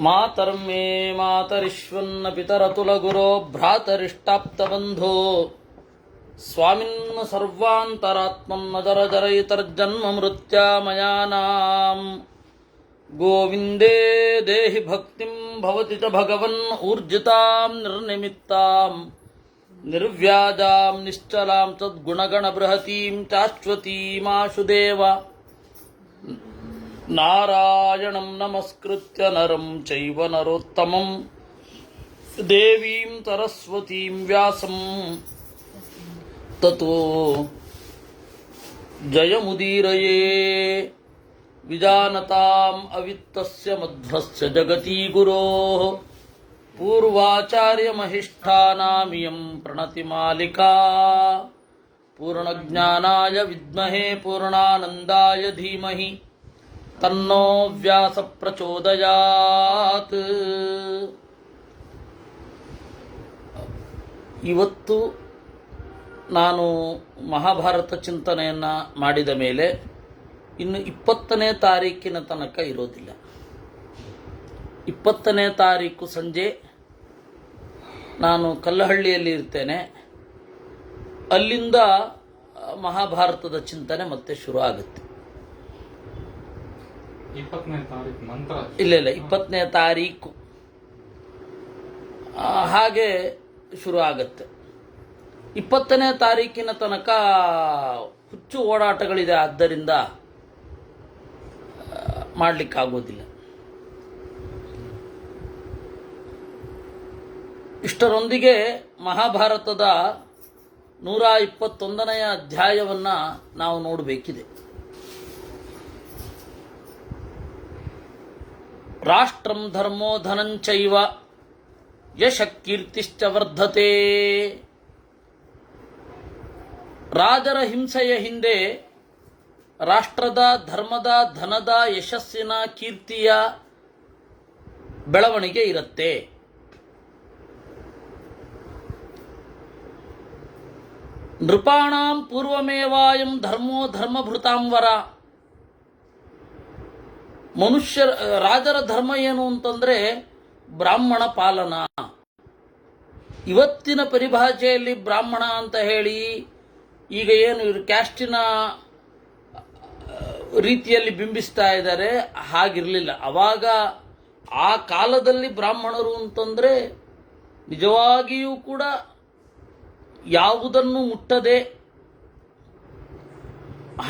ಮಾತರ್ಮೇ ಮಾತರಿಶ್ವನ್ನ ಪಿತರತುಲಗುರೋ ಭ್ರಾತರಿಷ್ಟಾಪ್ತಬಂಧೋ ಸ್ವಾಮಿನ್ನ ಸರ್ವಾಂತರಾತ್ಮನ್ನದರ ಜರಯಿತರ್ಜನ್ಮ ಮೃತ್ಯಾಮಯಾನಾಂ ಗೋವಿಂದೇ ದೇಹಿ ಭಕ್ತಿಂ ಭವತಿ ಚ ಭಗವನ್ ಊರ್ಜಿತಾಂ ನಿರ್ನಿಮಿತ್ತಾಂ ನಿರ್ವ್ಯಾಜಾಂ ನಿಶ್ಚಲಾಂ ತದ್ಗುಣಗಣ ಬೃಹತೀಂ ಚಾಶ್ವತೀಮಾಶುದೇವ ನಾರಾಯಣಂ ನಮಸ್ಕೃತ್ಯ ನರಂ ಚೈವ ನರೋತ್ತಮಂ ದೇವೀಂ ಸರಸ್ವತೀಂ ವ್ಯಾಸಂ ತತೋ ಜಯಮುದೀರಯೇ ವಿಜಾನತಾಂ ಅವಿತ್ತಸ್ಯ ಮಧ್ವಸ್ಯ ಜಗತೀ ಗುರೋಃ ಪೂರ್ವಾಚಾರ್ಯಮಹಿಷ್ಠಾನಾಮಿಯಂ ಪ್ರಣತಿಮಾಲಿಕಾ ಪೂರ್ಣಜ್ಞಾನಾಯ ವಿದ್ಮಹೇ ಪೂರ್ಣಾನಂದಾಯ ಧೀಮಹಿ ತನ್ನೋ ವ್ಯಾಸ ಪ್ರಚೋದಯಾತ್. ಇವತ್ತು ನಾನು ಮಹಾಭಾರತ ಚಿಂತನೆಯನ್ನು ಮಾಡಿದ ಮೇಲೆ ಇನ್ನು 20ನೇ ತಾರೀಕಿನ ತನಕ ಇರೋದಿಲ್ಲ. 20ನೇ ತಾರೀಕು ಸಂಜೆ ನಾನು ಕಲ್ಲಹಳ್ಳಿಯಲ್ಲಿ ಇರ್ತೇನೆ. ಅಲ್ಲಿಂದ ಮಹಾಭಾರತದ ಚಿಂತನೆ ಮತ್ತೆ ಶುರು ಆಗುತ್ತೆ. 20ನೇ ತಾರೀಕು ನಂತರ ಇಲ್ಲ 20ನೇ ತಾರೀಕು ಹಾಗೆ ಶುರು ಆಗುತ್ತೆ. 20ನೇ ತಾರೀಕಿನ ತನಕ ಹುಚ್ಚು ಓಡಾಟಗಳಿದೆ, ಆದ್ದರಿಂದ ಮಾಡಲಿಕ್ಕಾಗೋದಿಲ್ಲ. ಇಷ್ಟರೊಂದಿಗೆ ಮಹಾಭಾರತದ 121ನೇ ಅಧ್ಯಾಯವನ್ನು ನಾವು ನೋಡಬೇಕಿದೆ. ರಾಷ್ಟ್ರಂ ಧರ್ಮೋ ಧನಂಚೈವ ಯಶ ಕೀರ್ತಿಶ್ಚ ವರ್ಧತೆ. ರಾಜರ ಹಿಂಸೆಯ ಹಿಂದೆ ರಾಷ್ಟ್ರದ, ಧರ್ಮದ, ಧನದ, ಯಶಸ್ಸಿನ, ಕೀರ್ತಿಯ ಬೆಳವಣಿಗೆ ಇರುತ್ತೆ. ನೃಪಾಣಾಂ ಪೂರ್ವಮೇವಾಯಂ ಧರ್ಮೋ ಧರ್ಮಭೃತಾಂವರ. ರಾಜರ ಧರ್ಮ ಏನು ಅಂತಂದ್ರೆ ಬ್ರಾಹ್ಮಣ ಪಾಲನ. ಇವತ್ತಿನ ಪರಿಭಾಷೆಯಲ್ಲಿ ಬ್ರಾಹ್ಮಣ ಅಂತ ಹೇಳಿ ಈಗ ಏನು ಇವರು ಕ್ಯಾಸ್ಟಿನ ರೀತಿಯಲ್ಲಿ ಬಿಂಬಿಸ್ತಾ ಇದ್ದಾರೆ, ಹಾಗಿರಲಿಲ್ಲ. ಅವಾಗ ಆ ಕಾಲದಲ್ಲಿ ಬ್ರಾಹ್ಮಣರು ಅಂತಂದ್ರೆ ನಿಜವಾಗಿಯೂ ಕೂಡ ಯಾವುದನ್ನು ಮುಟ್ಟದೆ,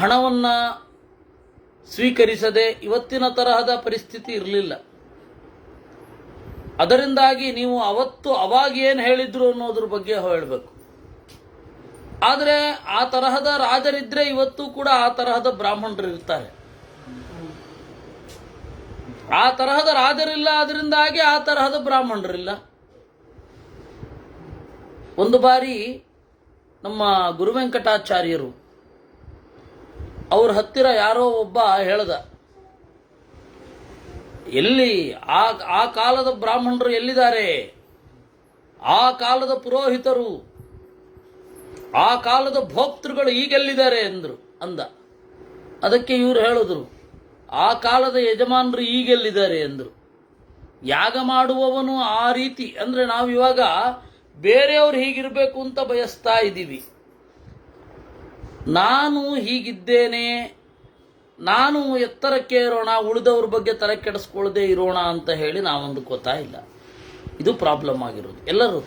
ಹಣವನ್ನು ಸ್ವೀಕರಿಸದೆ ಇವತ್ತಿನ ತರಹದ ಪರಿಸ್ಥಿತಿ ಇರಲಿಲ್ಲ. ಅದರಿಂದಾಗಿ ನೀವು ಅವಾಗ ಏನು ಹೇಳಿದ್ರು ಅನ್ನೋದ್ರ ಬಗ್ಗೆ ಹೇಳಬೇಕು. ಆದರೆ ಆ ತರಹದ ರಾಜರಿದ್ರೆ ಇವತ್ತು ಕೂಡ ಆ ತರಹದ ಬ್ರಾಹ್ಮಣರು ಇರ್ತಾರೆ. ಆ ತರಹದ ರಾಜರಿಲ್ಲ, ಅದರಿಂದಾಗಿ ಆ ತರಹದ ಬ್ರಾಹ್ಮಣರಿಲ್ಲ. ಒಂದು ಬಾರಿ ನಮ್ಮ ಗುರುವೆಂಕಟಾಚಾರ್ಯರು ಅವ್ರ ಹತ್ತಿರ ಯಾರೋ ಒಬ್ಬ ಹೇಳ್ದ, ಎಲ್ಲಿ ಆ ಕಾಲದ ಬ್ರಾಹ್ಮಣರು ಎಲ್ಲಿದ್ದಾರೆ, ಆ ಕಾಲದ ಪುರೋಹಿತರು, ಆ ಕಾಲದ ಭೋಕ್ತೃಗಳು ಈಗೆಲ್ಲಿದ್ದಾರೆ ಅಂದ. ಅದಕ್ಕೆ ಇವರು ಹೇಳಿದ್ರು, ಆ ಕಾಲದ ಯಜಮಾನರು ಈಗೆಲ್ಲಿದ್ದಾರೆ ಅಂದರು. ಯಾಗ ಮಾಡುವವನು ಆ ರೀತಿ ಅಂದ್ರೆ ನಾವು ಇವಾಗ ಬೇರೆಯವರು ಹೀಗಿರಬೇಕು ಅಂತ ಬಯಸ್ತಾ ಇದ್ದೀವಿ. ನಾನು ಹೀಗಿದ್ದೇನೆ, ನಾನು ಎತ್ತರಕ್ಕೆ ಇರೋಣ, ಉಳಿದವ್ರ ಬಗ್ಗೆ ತಲೆ ಕೆಡಿಸ್ಕೊಳ್ಳದೆ ಇರೋಣ ಅಂತ ಹೇಳಿ ನಾವು ಅಂದುಕೋತಾ ಇಲ್ಲ. ಇದು ಪ್ರಾಬ್ಲಮ್ ಆಗಿರೋದು ಎಲ್ಲರೂ.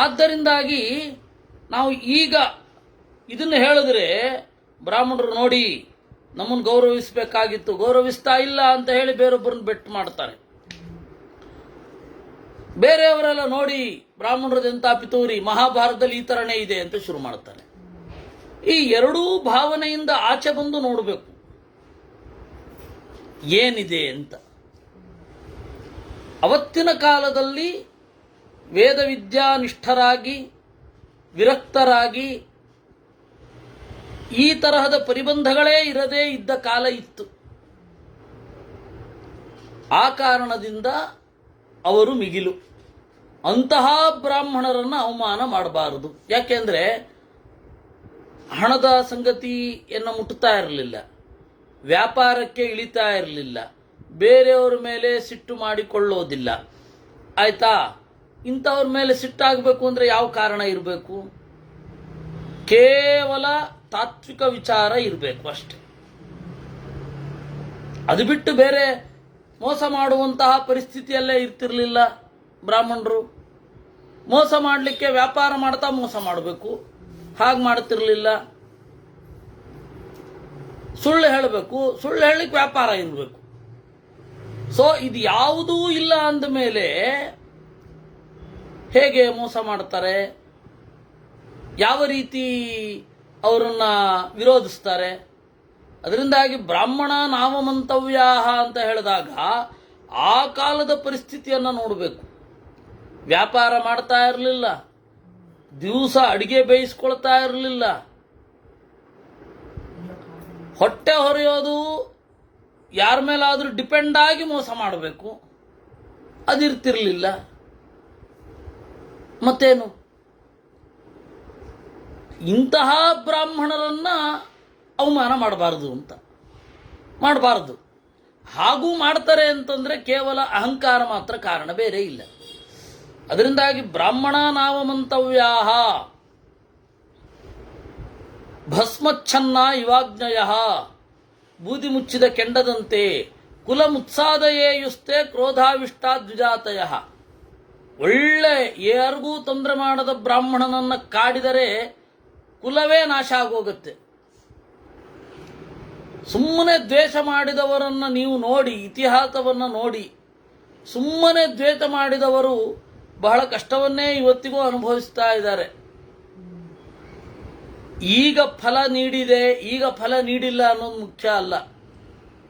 ಆದ್ದರಿಂದಾಗಿ ನಾವು ಈಗ ಇದನ್ನು ಹೇಳಿದ್ರೆ ಬ್ರಾಹ್ಮಣರು ನೋಡಿ ನಮ್ಮನ್ನು ಗೌರವಿಸಬೇಕಾಗಿತ್ತು, ಗೌರವಿಸ್ತಾ ಇಲ್ಲ ಅಂತ ಹೇಳಿ ಬೇರೊಬ್ಬರನ್ನ ಬೆಟ್ಟು ಮಾಡ್ತಾರೆ. ಬೇರೆಯವರೆಲ್ಲ ನೋಡಿ ಬ್ರಾಹ್ಮಣರದೆಂತ ಪಿತೂರಿ, ಮಹಾಭಾರತದಲ್ಲಿ ಈ ತರನೇ ಇದೆ ಅಂತ ಶುರು ಮಾಡ್ತಾರೆ. ಈ ಎರಡೂ ಭಾವನೆಯಿಂದ ಆಚೆ ಬಂದು ನೋಡಬೇಕು ಏನಿದೆ ಅಂತ. ಅವತ್ತಿನ ಕಾಲದಲ್ಲಿ ವೇದವಿದ್ಯಾನಿಷ್ಠರಾಗಿ ವಿರಕ್ತರಾಗಿ ಈ ತರಹದ ಪರಿಬಂಧಗಳೇ ಇರದೇ ಇದ್ದ ಕಾಲ ಇತ್ತು. ಆ ಕಾರಣದಿಂದ ಅವರು ಮಿಗಿಲು. ಅಂತಹ ಬ್ರಾಹ್ಮಣರನ್ನು ಅವಮಾನ ಮಾಡಬಾರದು. ಯಾಕೆಂದ್ರೆ ಹಣದ ಸಂಗತಿಯನ್ನು ಮುಟ್ಟುತ್ತಾ ಇರಲಿಲ್ಲ. ವ್ಯಾಪಾರಕ್ಕೆ ಇಳಿತಾ ಇರಲಿಲ್ಲ, ಬೇರೆಯವ್ರ ಮೇಲೆ ಸಿಟ್ಟು ಮಾಡಿಕೊಳ್ಳೋದಿಲ್ಲ. ಆಯ್ತಾ? ಇಂಥವ್ರ ಮೇಲೆ ಸಿಟ್ಟಾಗಬೇಕು ಅಂದರೆ ಯಾವ ಕಾರಣ ಇರಬೇಕು? ಕೇವಲ ತಾತ್ವಿಕ ವಿಚಾರ ಇರಬೇಕು ಅಷ್ಟೆ. ಅದು ಬಿಟ್ಟು ಬೇರೆ ಮೋಸ ಮಾಡುವಂತಹ ಪರಿಸ್ಥಿತಿಯಲ್ಲೇ ಇರ್ತಿರ್ಲಿಲ್ಲ ಬ್ರಾಹ್ಮಣರು. ಮೋಸ ಮಾಡಲಿಕ್ಕೆ ವ್ಯಾಪಾರ ಮಾಡ್ತಾ ಮೋಸ ಮಾಡಬೇಕು, ಹಾಗೆ ಮಾಡ್ತಿರ್ಲಿಲ್ಲ. ಸುಳ್ಳು ಹೇಳಬೇಕು, ಸುಳ್ಳು ಹೇಳಲಿಕ್ಕೆ ವ್ಯಾಪಾರ ಇರಬೇಕು. ಸೊ ಇದು ಯಾವುದೂ ಇಲ್ಲ ಅಂದ ಮೇಲೆ ಹೇಗೆ ಮೋಸ ಮಾಡ್ತಾರೆ? ಯಾವ ರೀತಿ ಅವರನ್ನ ವಿರೋಧಿಸ್ತಾರೆ? ಅದರಿಂದಾಗಿ ಬ್ರಾಹ್ಮಣ ನಾಮಮಂತವ್ಯಾಹ ಅಂತ ಹೇಳಿದಾಗ ಆ ಕಾಲದ ಪರಿಸ್ಥಿತಿಯನ್ನು ನೋಡಬೇಕು. ವ್ಯಾಪಾರ ಮಾಡ್ತಾ ಇರಲಿಲ್ಲ, ದಿವಸ ಅಡಿಗೆ ಬೇಯಿಸ್ಕೊಳ್ತಾ ಇರಲಿಲ್ಲ, ಹೊಟ್ಟೆ ಹೊರೆಯೋದು ಯಾರ ಮೇಲಾದರೂ ಡಿಪೆಂಡ್ ಆಗಿ ಮೋಸ ಮಾಡಬೇಕು, ಅದಿರ್ತಿರ್ಲಿಲ್ಲ. ಮತ್ತೇನು? ಇಂತಹ ಬ್ರಾಹ್ಮಣರನ್ನ ಅವಮಾನ ಮಾಡಬಾರದು ಅಂತ ಮಾಡಬಾರದು. ಹಾಗೂ ಮಾಡ್ತಾರೆ ಅಂತಂದ್ರೆ ಕೇವಲ ಅಹಂಕಾರ ಮಾತ್ರ ಕಾರಣ, ಬೇರೆ ಇಲ್ಲ. ಅದರಿಂದಾಗಿ ಬ್ರಾಹ್ಮಣ ನಾಮಮಂತವ್ಯಾಹ ಭಸ್ಮಚ್ಛನ್ನ ಇವಾಜ್ಞಯ, ಬೂದಿ ಮುಚ್ಚಿದ ಕೆಂಡದಂತೆ ಕುಲ ಮುತ್ಸಾದಯೇಯುಸ್ತೆ ಕ್ರೋಧಾವಿಷ್ಟ ದ್ವಿಜಾತಯ. ಒಳ್ಳೆ ಯಾರಿಗೂ ತೊಂದರೆ ಮಾಡದ ಬ್ರಾಹ್ಮಣನನ್ನ ಕಾಡಿದರೆ ಕುಲವೇ ನಾಶ ಆಗೋಗುತ್ತೆ. ಸುಮ್ಮನೆ ದ್ವೇಷ ಮಾಡಿದವರನ್ನ ನೀವು ನೋಡಿ, ಇತಿಹಾಸವನ್ನು ನೋಡಿ, ಸುಮ್ಮನೆ ದ್ವೇಷ ಮಾಡಿದವರು ಬಹಳ ಕಷ್ಟವನ್ನೇ ಇವತ್ತಿಗೂ ಅನುಭವಿಸ್ತಾ ಇದ್ದಾರೆ. ಈಗ ಫಲ ನೀಡಿದೆ, ಈಗ ಫಲ ನೀಡಿಲ್ಲ ಅನ್ನೋದು ಮುಖ್ಯ ಅಲ್ಲ.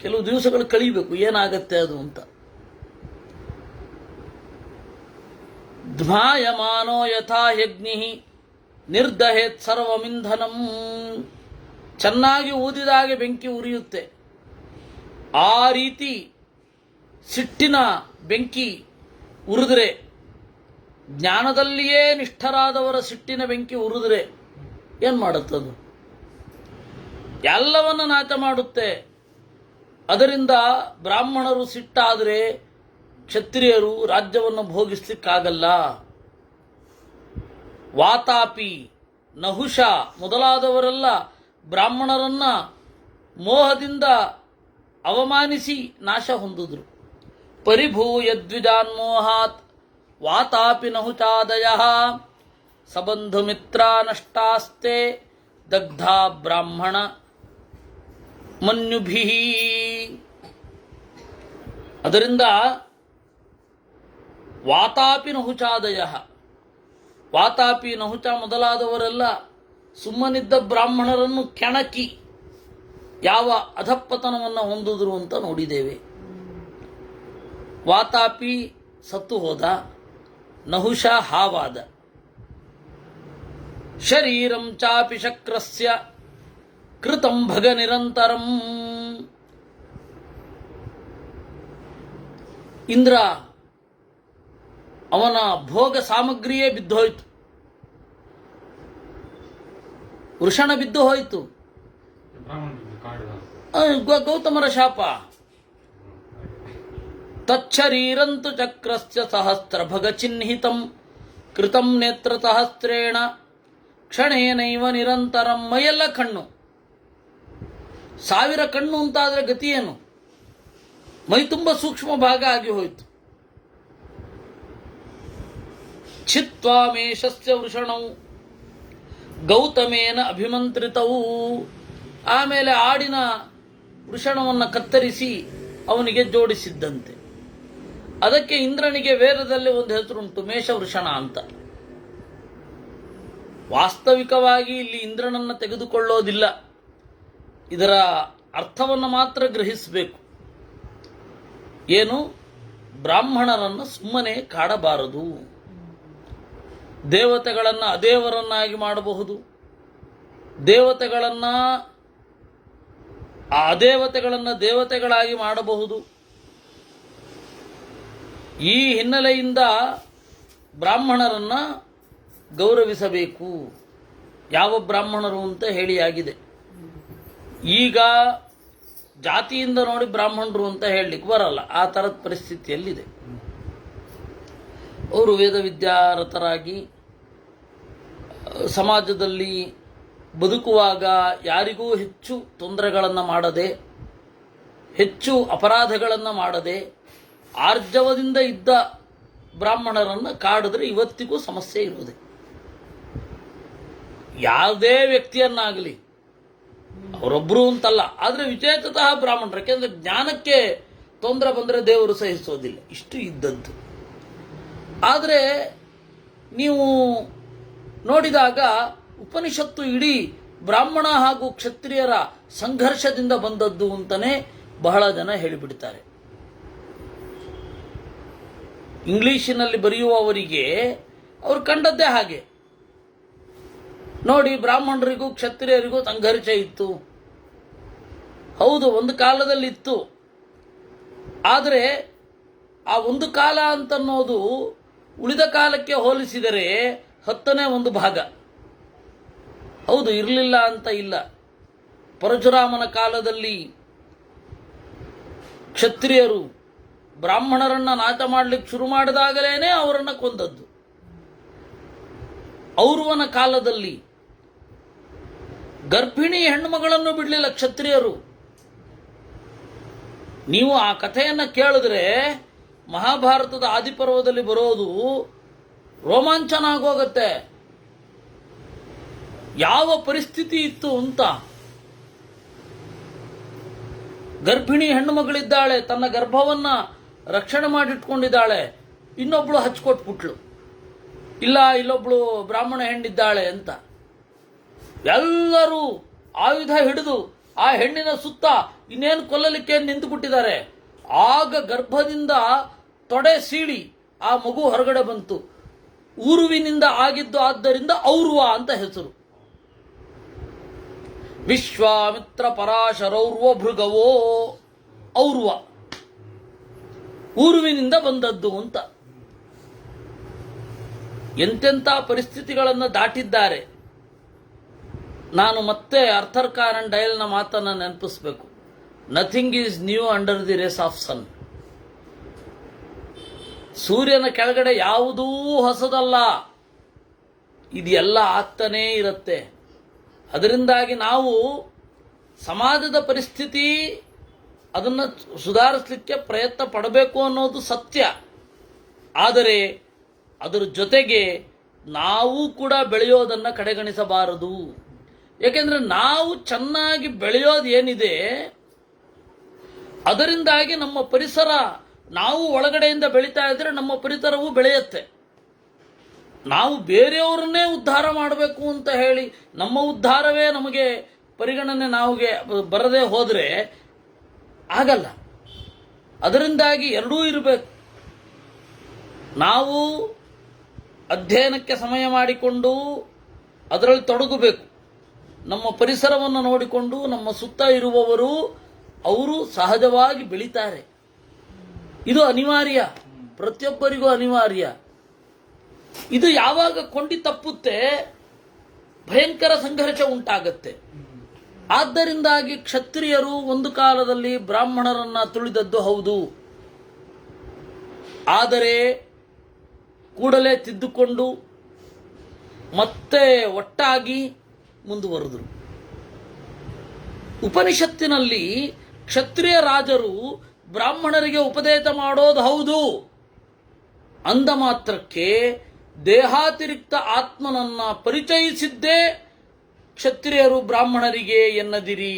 ಕೆಲವು ದಿವಸಗಳು ಕಳೀಬೇಕು, ಏನಾಗತ್ತೆ ಅದು ಅಂತ. ಧ್ಮಾಯಮಾನೋ ಯಥಾ ಯಜ್ಞಿ ನಿರ್ದಹೇತ್ ಸರ್ವಮಿಂಧನಂ. ಚೆನ್ನಾಗಿ ಊದಿದಾಗೆ ಬೆಂಕಿ ಉರಿಯುತ್ತೆ. ಆ ರೀತಿ ಸಿಟ್ಟಿನ ಬೆಂಕಿ ಉರಿದ್ರೆ, ಜ್ಞಾನದಲ್ಲಿಯೇ ನಿಷ್ಠರಾದವರ ಸಿಟ್ಟಿನ ಬೆಂಕಿ ಉರಿದ್ರೆ ಏನು ಮಾಡುತ್ತದು? ಎಲ್ಲವನ್ನ ನಾಶ ಮಾಡುತ್ತೆ. ಅದರಿಂದ ಬ್ರಾಹ್ಮಣರು ಸಿಟ್ಟಾದರೆ ಕ್ಷತ್ರಿಯರು ರಾಜ್ಯವನ್ನು ಭೋಗಿಸ್ಲಿಕ್ಕಾಗಲ್ಲ. ವಾತಾಪಿ, ನಹುಷ ಮೊದಲಾದವರೆಲ್ಲ ಬ್ರಾಹ್ಮಣರನ್ನ ಮೋಹದಿಂದ ಅವಮಾನಿಸಿ ನಾಶ ಹೊಂದಿದ್ರು. ಪರಿಭೂಯ ದ್ವಿಜಾನ್ಮೋಹಾತ್ ವಾತಾಪಿ ನಹುಚಾದಯ ಸಬಂಧು ಮಿತ್ರ ನಷ್ಟಾಸ್ತೆ ದಗ್ಧ ಬ್ರಾಹ್ಮಣ ಮನ್ಯುಭಿ. ಅದರಿಂದ ವಾತಾಪಿ ನಹುಚಾದಯ, ವಾತಾಪಿ ನಹುಚ ಮೊದಲಾದವರೆಲ್ಲ ಸುಮ್ಮನಿದ್ದ ಬ್ರಾಹ್ಮಣರನ್ನು ಕೆಣಕಿ ಯಾವ ಅಧಪ್ಪತನವನ್ನು ಹೊಂದಿದ್ರು ಅಂತ ನೋಡಿದ್ದೇವೆ. ವಾತಾಪಿ ಸತ್ತು ಹೋದ, ನಹುಷ ಹಾವಾದ. ಶರೀರಂ ಚಾಪಿ ಶಕ್ರಸ್ಯ ಕೃತಂ ಭಗ ನಿರಂತರಂ. ಇಂದ್ರ ಅವನ ಭೋಗ ಸಾಮಗ್ರಿಯೇ ಬಿದ್ದೋಯ್ತು, ವೃಷಣ ಬಿದ್ದು ಹೋಯಿತು. ಗೌತಮರ ಶಾಪ. ತಚ್ಚರೀರಂತು ಚಕ್ರಸ್ಯ ಸಹಸ್ರಭಗ ಚಿಹ್ನಿತಂ ಕೃತಂ ನೇತ್ರ ಸಹಸ್ರೇಣ ಕ್ಷಣೇನೈವ ನಿರಂತರಂ. ಮೈಯೆಲ್ಲ ಕಣ್ಣು, 1000 ಕಣ್ಣು ಅಂತಾದ್ರೆ ಗತಿಯೇನು? ಮೈ ತುಂಬ ಸೂಕ್ಷ್ಮ ಭಾಗ ಆಗಿ ಹೋಯಿತು. ಚಿತ್ವಾಮೇಶಸ್ಯ ವೃಷಣೌ ಗೌತಮೇನ ಅಭಿಮಂತ್ರಿತವು. ಆಮೇಲೆ ಆಡಿನ ವೃಷಣವನ್ನು ಕತ್ತರಿಸಿ ಅವನಿಗೆ ಜೋಡಿಸಿದ್ದಂತೆ. ಅದಕ್ಕೆ ಇಂದ್ರನಿಗೆ ವೇದದಲ್ಲಿ ಒಂದು ಹೆಸರುಂಟು, ಮೇಷವೃಷಣ ಅಂತ. ವಾಸ್ತವಿಕವಾಗಿ ಇಲ್ಲಿ ಇಂದ್ರನನ್ನು ತೆಗೆದುಕೊಳ್ಳೋದಿಲ್ಲ, ಇದರ ಅರ್ಥವನ್ನು ಮಾತ್ರ ಗ್ರಹಿಸಬೇಕು. ಏನು? ಬ್ರಾಹ್ಮಣರನ್ನು ಸುಮ್ಮನೆ ಕಾಡಬಾರದು. ದೇವತೆಗಳನ್ನು ಅದೇವರನ್ನಾಗಿ ಮಾಡಬಹುದು, ದೇವತೆಗಳನ್ನು ಅದೇವತೆಗಳನ್ನು ದೇವತೆಗಳಾಗಿ ಮಾಡಬಹುದು. ಈ ಹಿನ್ನೆಲೆಯಿಂದ ಬ್ರಾಹ್ಮಣರನ್ನು ಗೌರವಿಸಬೇಕು. ಯಾವ ಬ್ರಾಹ್ಮಣರು ಅಂತ ಹೇಳಿಯಾಗಿದೆ. ಈಗ ಜಾತಿಯಿಂದ ನೋಡಿ ಬ್ರಾಹ್ಮಣರು ಅಂತ ಹೇಳಲಿಕ್ಕೆ ಬರಲ್ಲ. ಆ ಥರದ ಪರಿಸ್ಥಿತಿಯಲ್ಲಿದೆ. ಅವರು ವೇದ ವಿದ್ಯಾರತರಾಗಿ ಸಮಾಜದಲ್ಲಿ ಬದುಕುವಾಗ ಯಾರಿಗೂ ಹೆಚ್ಚು ತೊಂದರೆಗಳನ್ನು ಮಾಡದೆ, ಹೆಚ್ಚು ಅಪರಾಧಗಳನ್ನು ಮಾಡದೆ, ಆರ್ಜವದಿಂದ ಇದ್ದ ಬ್ರಾಹ್ಮಣರನ್ನು ಕಾಡಿದ್ರೆ ಇವತ್ತಿಗೂ ಸಮಸ್ಯೆ ಇರುವುದೇ. ಯಾವುದೇ ವ್ಯಕ್ತಿಯನ್ನಾಗಲಿ, ಅವರೊಬ್ಬರು ಅಂತಲ್ಲ, ಆದರೆ ವಿಚೇತತಃ ಬ್ರಾಹ್ಮಣರು. ಯಾಕೆಂದ್ರೆ ಜ್ಞಾನಕ್ಕೆ ತೊಂದರೆ ಬಂದರೆ ದೇವರು ಸಹಿಸೋದಿಲ್ಲ. ಇಷ್ಟು ಇದ್ದದ್ದು. ಆದರೆ ನೀವು ನೋಡಿದಾಗ ಉಪನಿಷತ್ತು ಇಡೀ ಬ್ರಾಹ್ಮಣ ಹಾಗೂ ಕ್ಷತ್ರಿಯರ ಸಂಘರ್ಷದಿಂದ ಬಂದದ್ದು ಅಂತಲೇ ಬಹಳ ಜನ ಹೇಳಿಬಿಡ್ತಾರೆ. ಇಂಗ್ಲಿಷಿನಲ್ಲಿ ಬರೆಯುವವರಿಗೆ ಅವರು ಕಂಡದ್ದೇ ಹಾಗೆ. ನೋಡಿ, ಬ್ರಾಹ್ಮಣರಿಗೂ ಕ್ಷತ್ರಿಯರಿಗೂ ಸಂಘರ್ಷ ಇತ್ತು. ಹೌದು, ಒಂದು ಕಾಲದಲ್ಲಿ ಇತ್ತು. ಆದರೆ ಆ ಒಂದು ಕಾಲ ಅಂತನ್ನೋದು ಉಳಿದ ಕಾಲಕ್ಕೆ ಹೋಲಿಸಿದರೆ 10ನೇ ಒಂದು ಭಾಗ. ಹೌದು, ಇರಲಿಲ್ಲ ಅಂತ ಇಲ್ಲ. ಪರಶುರಾಮನ ಕಾಲದಲ್ಲಿ ಕ್ಷತ್ರಿಯರು ಬ್ರಾಹ್ಮಣರನ್ನ ನಾಶ ಮಾಡಲಿಕ್ಕೆ ಶುರು ಮಾಡಿದಾಗಲೇನೆ ಅವರನ್ನ ಕೊಂದದ್ದು. ಔರವನ ಕಾಲದಲ್ಲಿ ಗರ್ಭಿಣಿ ಹೆಣ್ಣುಮಗಳನ್ನು ಬಿಡಲಿಲ್ಲ ಕ್ಷತ್ರಿಯರು. ನೀವು ಆ ಕಥೆಯನ್ನು ಕೇಳಿದ್ರೆ ಮಹಾಭಾರತದ ಆದಿಪರ್ವದಲ್ಲಿ ಬರೋದು ರೋಮಾಂಚನ ಆಗೋಗತ್ತೆ. ಯಾವ ಪರಿಸ್ಥಿತಿ ಇತ್ತು ಅಂತ. ಗರ್ಭಿಣಿ ಹೆಣ್ಣು ಮಗಳಿದ್ದಾಳೆ, ತನ್ನ ಗರ್ಭವನ್ನ ರಕ್ಷಣೆ ಮಾಡಿಟ್ಕೊಂಡಿದ್ದಾಳೆ, ಇನ್ನೊಬ್ಳು ಹಚ್ಕೊಟ್ಬಿಟ್ಲು. ಇಲ್ಲ, ಇಲ್ಲೊಬ್ಳು ಬ್ರಾಹ್ಮಣ ಹೆಣ್ಣಿದ್ದಾಳೆ ಅಂತ ಎಲ್ಲರೂ ಆಯುಧ ಹಿಡಿದು ಆ ಹೆಣ್ಣಿನ ಸುತ್ತ ಇನ್ನೇನು ಕೊಲ್ಲಲಿಕ್ಕೆ ನಿಂತುಬಿಟ್ಟಿದ್ದಾರೆ. ಆಗ ಗರ್ಭದಿಂದ ತೊಡೆ ಸೀಳಿ ಆ ಮಗು ಹೊರಗಡೆ ಬಂತು. ಊರುವಿನಿಂದ ಆಗಿದ್ದು, ಆದ್ದರಿಂದ ಔರ್ವ ಅಂತ ಹೆಸರು. ವಿಶ್ವಾಮಿತ್ರ ಪರಾಶರೌರ್ವ ಭೃಗವೋ ಔರ್ವ, ಊರುವಿನಿಂದ ಬಂದದ್ದು ಅಂತ. ಎಂತೆಂಥ ಪರಿಸ್ಥಿತಿಗಳನ್ನು ದಾಟಿದ್ದಾರೆ. ನಾನು ಮತ್ತೆ ಅರ್ಥರ್ ಕಾರನ್ ಡಯಲ್ನ ಮಾತನ್ನು ನೆನಪಿಸಬೇಕು. Nothing is new under the rays of sun. ಸೂರ್ಯನ ಕೆಳಗಡೆ ಯಾವುದೂ ಹೊಸದಲ್ಲ. ಇದೆಲ್ಲ ಆಗ್ತಾನೇ ಇರುತ್ತೆ. ಅದರಿಂದಾಗಿ ನಾವು ಸಮಾಜದ ಪರಿಸ್ಥಿತಿ ಅದನ್ನು ಸುಧಾರಿಸಲಿಕ್ಕೆ ಪ್ರಯತ್ನ ಪಡಬೇಕು ಅನ್ನೋದು ಸತ್ಯ. ಆದರೆ ಅದರ ಜೊತೆಗೆ ನಾವು ಕೂಡ ಬೆಳೆಯೋದನ್ನು ಕಡೆಗಣಿಸಬಾರದು. ಯಾಕೆಂದ್ರೆ ನಾವು ಚೆನ್ನಾಗಿ ಬೆಳೆಯೋದು ಏನಿದೆ ಅದರಿಂದಾಗಿ ನಮ್ಮ ಪರಿಸರ, ನಾವು ಒಳಗಡೆಯಿಂದ ಬೆಳೀತಾ ಇದ್ರೆ ನಮ್ಮ ಪರಿಸರವೂ ಬೆಳೆಯುತ್ತೆ. ನಾವು ಬೇರೆಯವರನ್ನೇ ಉದ್ಧಾರ ಮಾಡಬೇಕು ಅಂತ ಹೇಳಿ ನಮ್ಮ ಉದ್ಧಾರವೇ ನಮಗೆ ಪರಿಗಣನೆ ನಾವುಗೆ ಬರದೇ ಹೋದರೆ ಆಗಲ್ಲ. ಅದರಿಂದಾಗಿ ಎರಡೂ ಇರಬೇಕು. ನಾವು ಅಧ್ಯಯನಕ್ಕೆ ಸಮಯ ಮಾಡಿಕೊಂಡು ಅದರಲ್ಲಿ ತೊಡಗಬೇಕು. ನಮ್ಮ ಪರಿಸರವನ್ನು ನೋಡಿಕೊಂಡು ನಮ್ಮ ಸುತ್ತ ಇರುವವರು ಅವರು ಸಹಜವಾಗಿ ಬೆಳೀತಾರೆ. ಇದು ಅನಿವಾರ್ಯ, ಪ್ರತಿಯೊಬ್ಬರಿಗೂ ಅನಿವಾರ್ಯ. ಇದು ಯಾವಾಗ ಕೊಂಡಿ ತಪ್ಪುತ್ತೆ ಭಯಂಕರ ಸಂಘರ್ಷ ಉಂಟಾಗತ್ತೆ. ಆದ್ದರಿಂದಾಗಿ ಕ್ಷತ್ರಿಯರು ಒಂದು ಕಾಲದಲ್ಲಿ ಬ್ರಾಹ್ಮಣರನ್ನ ತುಳಿದದ್ದು ಹೌದು. ಆದರೆ ಕೂಡಲೇ ತಿದ್ದುಕೊಂಡು ಮತ್ತೆ ಒಟ್ಟಾಗಿ ಮುಂದುವರೆದರು. ಉಪನಿಷತ್ತಿನಲ್ಲಿ ಕ್ಷತ್ರಿಯ ರಾಜರು ಬ್ರಾಹ್ಮಣರಿಗೆ ಉಪದೇಶ ಮಾಡೋದು ಹೌದು. ಅಂದ ಮಾತ್ರಕ್ಕೆ ದೇಹಾತಿರಿಕ್ತ ಆತ್ಮನನ್ನ ಪರಿಚಯಿಸಿದ್ದೇ ಕ್ಷತ್ರಿಯರು ಬ್ರಾಹ್ಮಣರಿಗೆ ಎನ್ನದಿರಿ.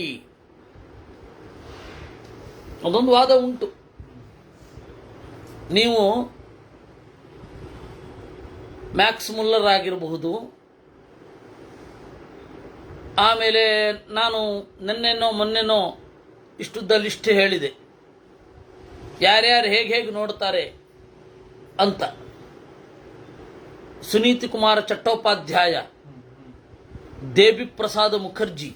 ಅದೊಂದು ವಾದ ಉಂಟು. ನೀವು ಮ್ಯಾಕ್ಸ್ ಮುಲ್ಲರ್ ಆಗಿರಬಹುದು, ಆಮೇಲೆ ನಾನು ನಿನ್ನೆನೋ ಮೊನ್ನೆನೋ ಇಷ್ಟುದ್ದ ಲಿಸ್ಟ್ ಹೇಳಿದೆ ಯಾರ್ಯಾರು ಹೇಗೆ ನೋಡ್ತಾರೆ ಅಂತ. ಸುನೀತಿ ಕುಮಾರ ಚಟ್ಟೋಪಾಧ್ಯಾಯ, ದೇವಿ ಪ್ರಸಾದ ಮುಖರ್ಜಿ,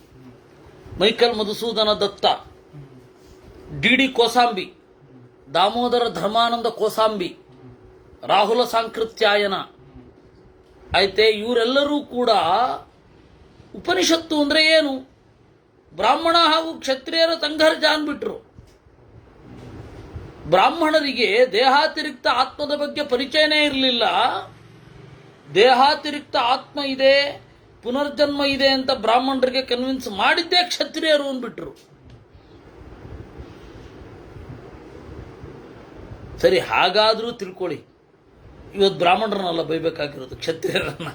ಮೈಕಲ್ ಮಧುಸೂದನ ದತ್ತ, ಡಿ ಕೋಸಾಂಬಿ, ದಾಮೋದರ ಧರ್ಮಾನಂದ ಕೋಸಾಂಬಿ, ರಾಹುಲ ಸಾಂಕೃತ್ಯಾಯನ ಆಯ್ತೆ. ಇವರೆಲ್ಲರೂ ಕೂಡ ಉಪನಿಷತ್ತು ಅಂದ್ರೆ ಏನು, ಬ್ರಾಹ್ಮಣ ಹಾಗೂ ಕ್ಷತ್ರಿಯರ ಸಂಘರ್ಷ ಅಂದ್ಬಿಟ್ರು. ಬ್ರಾಹ್ಮಣರಿಗೆ ದೇಹಾತಿರಿಕ್ತ ಆತ್ಮದ ಬಗ್ಗೆ ಪರಿಚಯನೇ ಇರಲಿಲ್ಲ. ದೇಹಾತಿರಿಕ್ತ ಆತ್ಮ ಇದೆ, ಪುನರ್ಜನ್ಮ ಇದೆ ಅಂತ ಬ್ರಾಹ್ಮಣರಿಗೆ ಕನ್ವಿನ್ಸ್ ಮಾಡಿದ್ದೇ ಕ್ಷತ್ರಿಯರು ಅಂದ್ಬಿಟ್ರು. ಸರಿ, ಹಾಗಾದ್ರೂ ತಿಳ್ಕೊಳ್ಳಿ, ಇವತ್ತು ಬ್ರಾಹ್ಮಣರನ್ನೆಲ್ಲ ಬೈಬೇಕಾಗಿರೋದು, ಕ್ಷತ್ರಿಯರನ್ನ.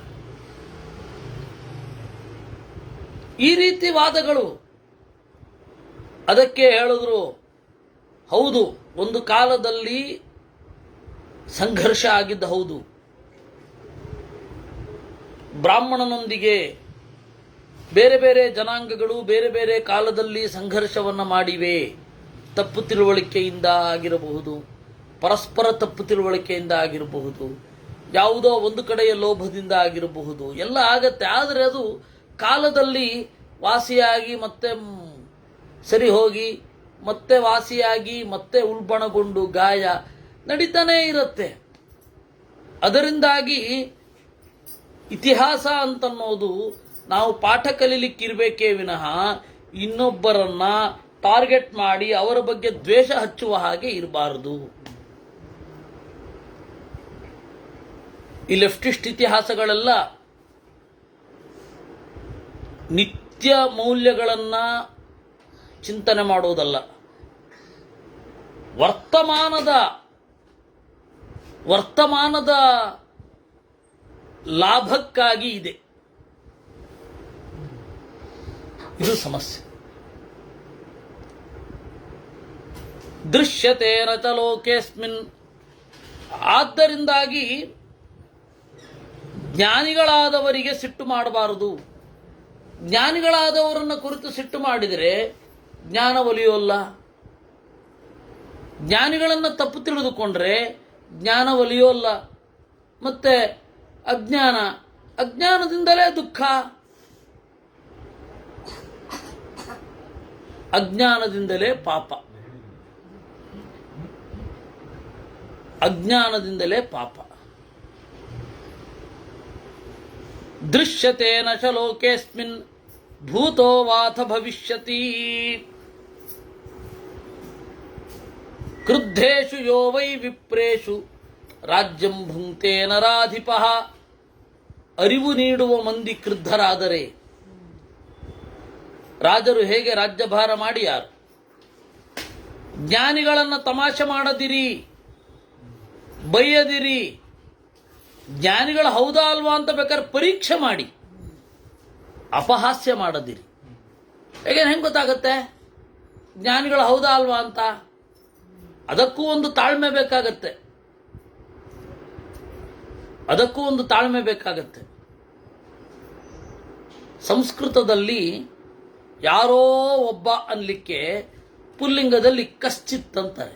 ಈ ರೀತಿ ವಾದಗಳು. ಅದಕ್ಕೆ ಹೇಳಿದ್ರು, ಹೌದು, ಒಂದು ಕಾಲದಲ್ಲಿ ಸಂಘರ್ಷ ಆಗಿದ್ದ ಹೌದು. ಬ್ರಾಹ್ಮಣನೊಂದಿಗೆ ಬೇರೆ ಬೇರೆ ಜನಾಂಗಗಳು ಬೇರೆ ಬೇರೆ ಕಾಲದಲ್ಲಿ ಸಂಘರ್ಷವನ್ನು ಮಾಡಿವೆ. ತಪ್ಪು ತಿಳುವಳಿಕೆಯಿಂದ ಆಗಿರಬಹುದು, ಪರಸ್ಪರ ತಪ್ಪು ತಿಳುವಳಿಕೆಯಿಂದ ಆಗಿರಬಹುದು, ಯಾವುದೋ ಒಂದು ಕಡೆಯ ಲೋಭದಿಂದ ಆಗಿರಬಹುದು, ಎಲ್ಲ ಆಗತ್ತೆ. ಆದರೆ ಅದು ಕಾಲದಲ್ಲಿ ವಾಸಿಯಾಗಿ ಮತ್ತೆ ಸರಿ ಹೋಗಿ ಮತ್ತೆ ವಾಸಿಯಾಗಿ ಮತ್ತೆ ಉಲ್ಬಣಗೊಂಡು ಗಾಯ ನಡೀತಾನೇ ಇರುತ್ತೆ. ಅದರಿಂದಾಗಿ ಇತಿಹಾಸ ಅಂತನ್ನೋದು ನಾವು ಪಾಠ ಕಲೀಲಿಕ್ಕಿರಬೇಕೇ ವಿನಃ ಇನ್ನೊಬ್ಬರನ್ನ ಟಾರ್ಗೆಟ್ ಮಾಡಿ ಅವರ ಬಗ್ಗೆ ದ್ವೇಷ ಹಚ್ಚುವ ಹಾಗೆ ಇರಬಾರದು. ಈ ಲೆಫ್ಟಿಸ್ಟ್ ಇತಿಹಾಸಗಳೆಲ್ಲ ನಿತ್ಯ ಮೌಲ್ಯಗಳನ್ನ ಚಿಂತನೆ ಮಾಡುವುದಲ್ಲ, ವರ್ತಮಾನದ ಲಾಭಕ್ಕಾಗಿ ಇದೆ. ಇದು ಸಮಸ್ಯೆ. ದೃಶ್ಯತೆ ನ ಲೋಕೇಸ್ಮಿನ್. ಆದ್ದರಿಂದಾಗಿ ಜ್ಞಾನಿಗಳಾದವರಿಗೆ ಸಿಟ್ಟು ಮಾಡಬಾರದು. ಜ್ಞಾನಿಗಳಾದವರನ್ನು ಕುರಿತು ಸಿಟ್ಟು ಮಾಡಿದರೆ ಜ್ಞಾನ ಒಲಿಯೋಲ್ಲ. ಜ್ಞಾನಿಗಳನ್ನು ತಪ್ಪು ತಿಳಿದುಕೊಂಡ್ರೆ ಜ್ಞಾನ ಒಲಿಯೋಲ್ಲ. ಮತ್ತೆ ಅಜ್ಞಾನದಿಂದಲೇ ದುಃಖ, ಅಜ್ಞಾನದಿಂದಲೇ ಪಾಪ, ಅಜ್ಞಾನದಿಂದಲೇ ಪಾಪ. ದೃಶ್ಯತೆ ನ ಚ ಲೋಕೇಸ್ಮಿನ್ ಭೂತೋ ವಾಥ ಭವಿಷ್ಯತಿ. ಕ್ರುದ್ಧೇಷು ಯೋ ವೈ ವಿಪ್ರೇಷು ರಾಜ್ಯಂ ಭುಂಕ್ತೆ ನರಾಧಿಪಃ. ಅರಿವು ನೀಡುವ ಮಂದಿ ಕ್ರುದ್ಧರಾದರೆ ರಾಜರು ಹೇಗೆ ರಾಜ್ಯಭಾರ ಮಾಡಿ ಯಾರು? ಜ್ಞಾನಿಗಳನ್ನು ತಮಾಷೆ ಮಾಡದಿರಿ, ಬೈಯದಿರಿ. ಜ್ಞಾನಿಗಳು ಹೌದಾ ಅಲ್ವಾ ಅಂತ ಬೇಕಾದ್ರೆ ಪರೀಕ್ಷೆ ಮಾಡಿ, ಅಪಹಾಸ್ಯ ಮಾಡದಿರಿ. ಹೆಂಗೆ ಗೊತ್ತಾಗತ್ತೆ ಜ್ಞಾನಿಗಳು ಹೌದಾ ಅಲ್ವಾ ಅಂತ? ಅದಕ್ಕೂ ಒಂದು ತಾಳ್ಮೆ ಬೇಕಾಗತ್ತೆ, ಅದಕ್ಕೂ ಒಂದು ತಾಳ್ಮೆ ಬೇಕಾಗತ್ತೆ. ಸಂಸ್ಕೃತದಲ್ಲಿ ಯಾರೋ ಒಬ್ಬ ಅನ್ಲಿಕ್ಕೆ ಪುಲ್ಲಿಂಗದಲ್ಲಿ ಕಶ್ಚಿತ್ ಅಂತಾರೆ.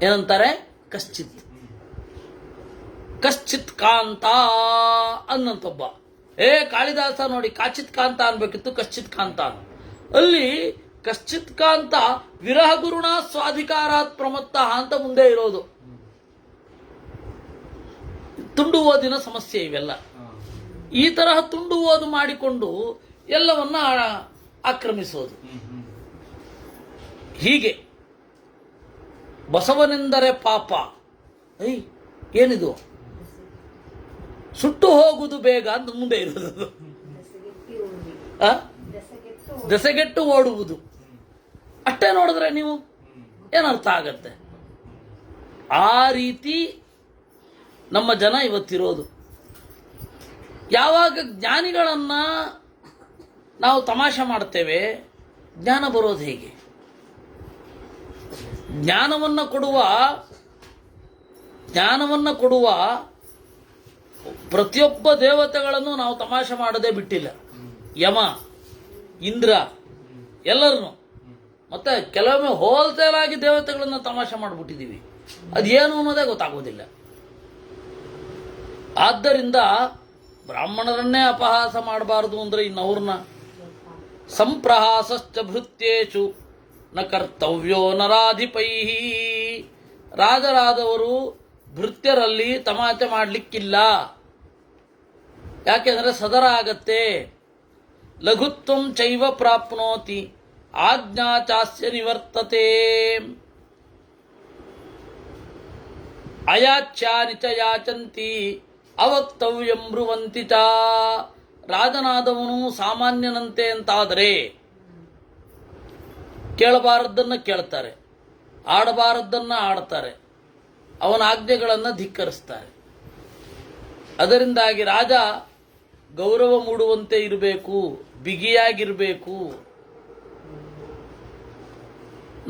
ಏನಂತಾರೆ? ಕಶ್ಚಿತ್. ಕಶ್ಚಿತ್ ಕಾಂತ ಅನ್ನಂತೊಬ್ಬ. ಕಾಳಿದಾಸ ನೋಡಿ ಕಾಚಿತ್ ಕಾಂತ ಅನ್ಬೇಕಿತ್ತು, ಕಶ್ಚಿತ್ ಕಾಂತ. ಅಲ್ಲಿ ಕಶ್ಚಿತ್ ಕಾಂತ ವಿರಹ ಗುರುಣ ಸ್ವಾಧಿಕಾರಾತ್ ಪ್ರಮತ್ತ ಅಂತ ಮುಂದೆ ಇರೋದು. ತುಂಡು ಓದಿನ ಸಮಸ್ಯೆ ಇವೆಲ್ಲ. ಈ ತರಹ ತುಂಡು ಓದು ಮಾಡಿಕೊಂಡು ಎಲ್ಲವನ್ನ ಆಕ್ರಮಿಸೋದು. ಹೀಗೆ ಬಸವನೆಂದರೆ ಪಾಪ. ಏನಿದು? ಸುಟ್ಟು ಹೋಗುವುದು ಬೇಗ ಅಂತ ಮುಂದೆ ಇರೋದು. ದೆಸೆಗೆಟ್ಟು ಓಡುವುದು. ಅಷ್ಟೇ ನೋಡಿದ್ರೆ ನೀವು ಏನರ್ಥ ಆಗತ್ತೆ? ಆ ರೀತಿ ನಮ್ಮ ಜನ ಇವತ್ತಿರೋದು. ಯಾವಾಗ ಜ್ಞಾನಿಗಳನ್ನ ನಾವು ತಮಾಷೆ ಮಾಡ್ತೇವೆ, ಜ್ಞಾನ ಬರೋದು ಹೇಗೆ? ಜ್ಞಾನವನ್ನು ಕೊಡುವ ಪ್ರತಿಯೊಬ್ಬ ದೇವತೆಗಳನ್ನು ನಾವು ತಮಾಷೆ ಮಾಡದೆ ಬಿಟ್ಟಿಲ್ಲ. ಯಮ, ಇಂದ್ರ ಎಲ್ಲರನ್ನು. ಮತ್ತೆ ಕೆಲವೊಮ್ಮೆ ಹೋಲ್ಸೇಲ್ ಆಗಿ ದೇವತೆಗಳನ್ನು ತಮಾಷೆ ಮಾಡಿಬಿಟ್ಟಿದ್ದೀವಿ. ಅದೇನು ಅನ್ನೋದೇ ಗೊತ್ತಾಗೋದಿಲ್ಲ. ಆದ್ದರಿಂದ ಬ್ರಾಹ್ಮಣರನ್ನೇ ಅಪಹಾಸ ಮಾಡಬಾರದು ಅಂದ್ರೆ ಇನ್ನವ್ರನ್ನ. ಸಂಪ್ರಹಾಸಶ್ಚ ಭೃತ್ಯೇಷು ನ ಕರ್ತವ್ಯೋ ನರಾಧಿಪೈಹಿ. ರಾಜರಾದವರು ಭೃತ್ಯರಲ್ಲಿ ತಮಾಷೆ ಮಾಡಲಿಕ್ಕಿಲ್ಲ. ಯಾಕೆಂದ್ರೆ ಸದರ ಆಗತ್ತೆ. ಲಘುತ್ವಂ ಚೈವ ಪ್ರಾಪ್ನೋತಿ ಆಜ್ಞಾ ಚಾಸ್ಯ ನಿವರ್ತತೆ ಅಯಾಚ್ಯಾನಿ ಚ ಯಾಚಂತಿ ಅವಕ್ತವ್ಯಂ ಬ್ರುವಂತಿ ಚ. ರಾಜನಾದವನು ಸಾಮಾನ್ಯನಂತೆ ಅಂತಾದರೆ ಕೇಳಬಾರದ್ದನ್ನು ಕೇಳ್ತಾರೆ, ಆಡಬಾರದ್ದನ್ನು ಆಡ್ತಾರೆ, ಅವನ ಆಜ್ಞೆಗಳನ್ನು ಧಿಕ್ಕರಿಸ್ತಾರೆ. ಅದರಿಂದಾಗಿ ರಾಜ ಗೌರವ ಮೂಡುವಂತೆ ಇರಬೇಕು, ಬಿಗಿಯಾಗಿರಬೇಕು.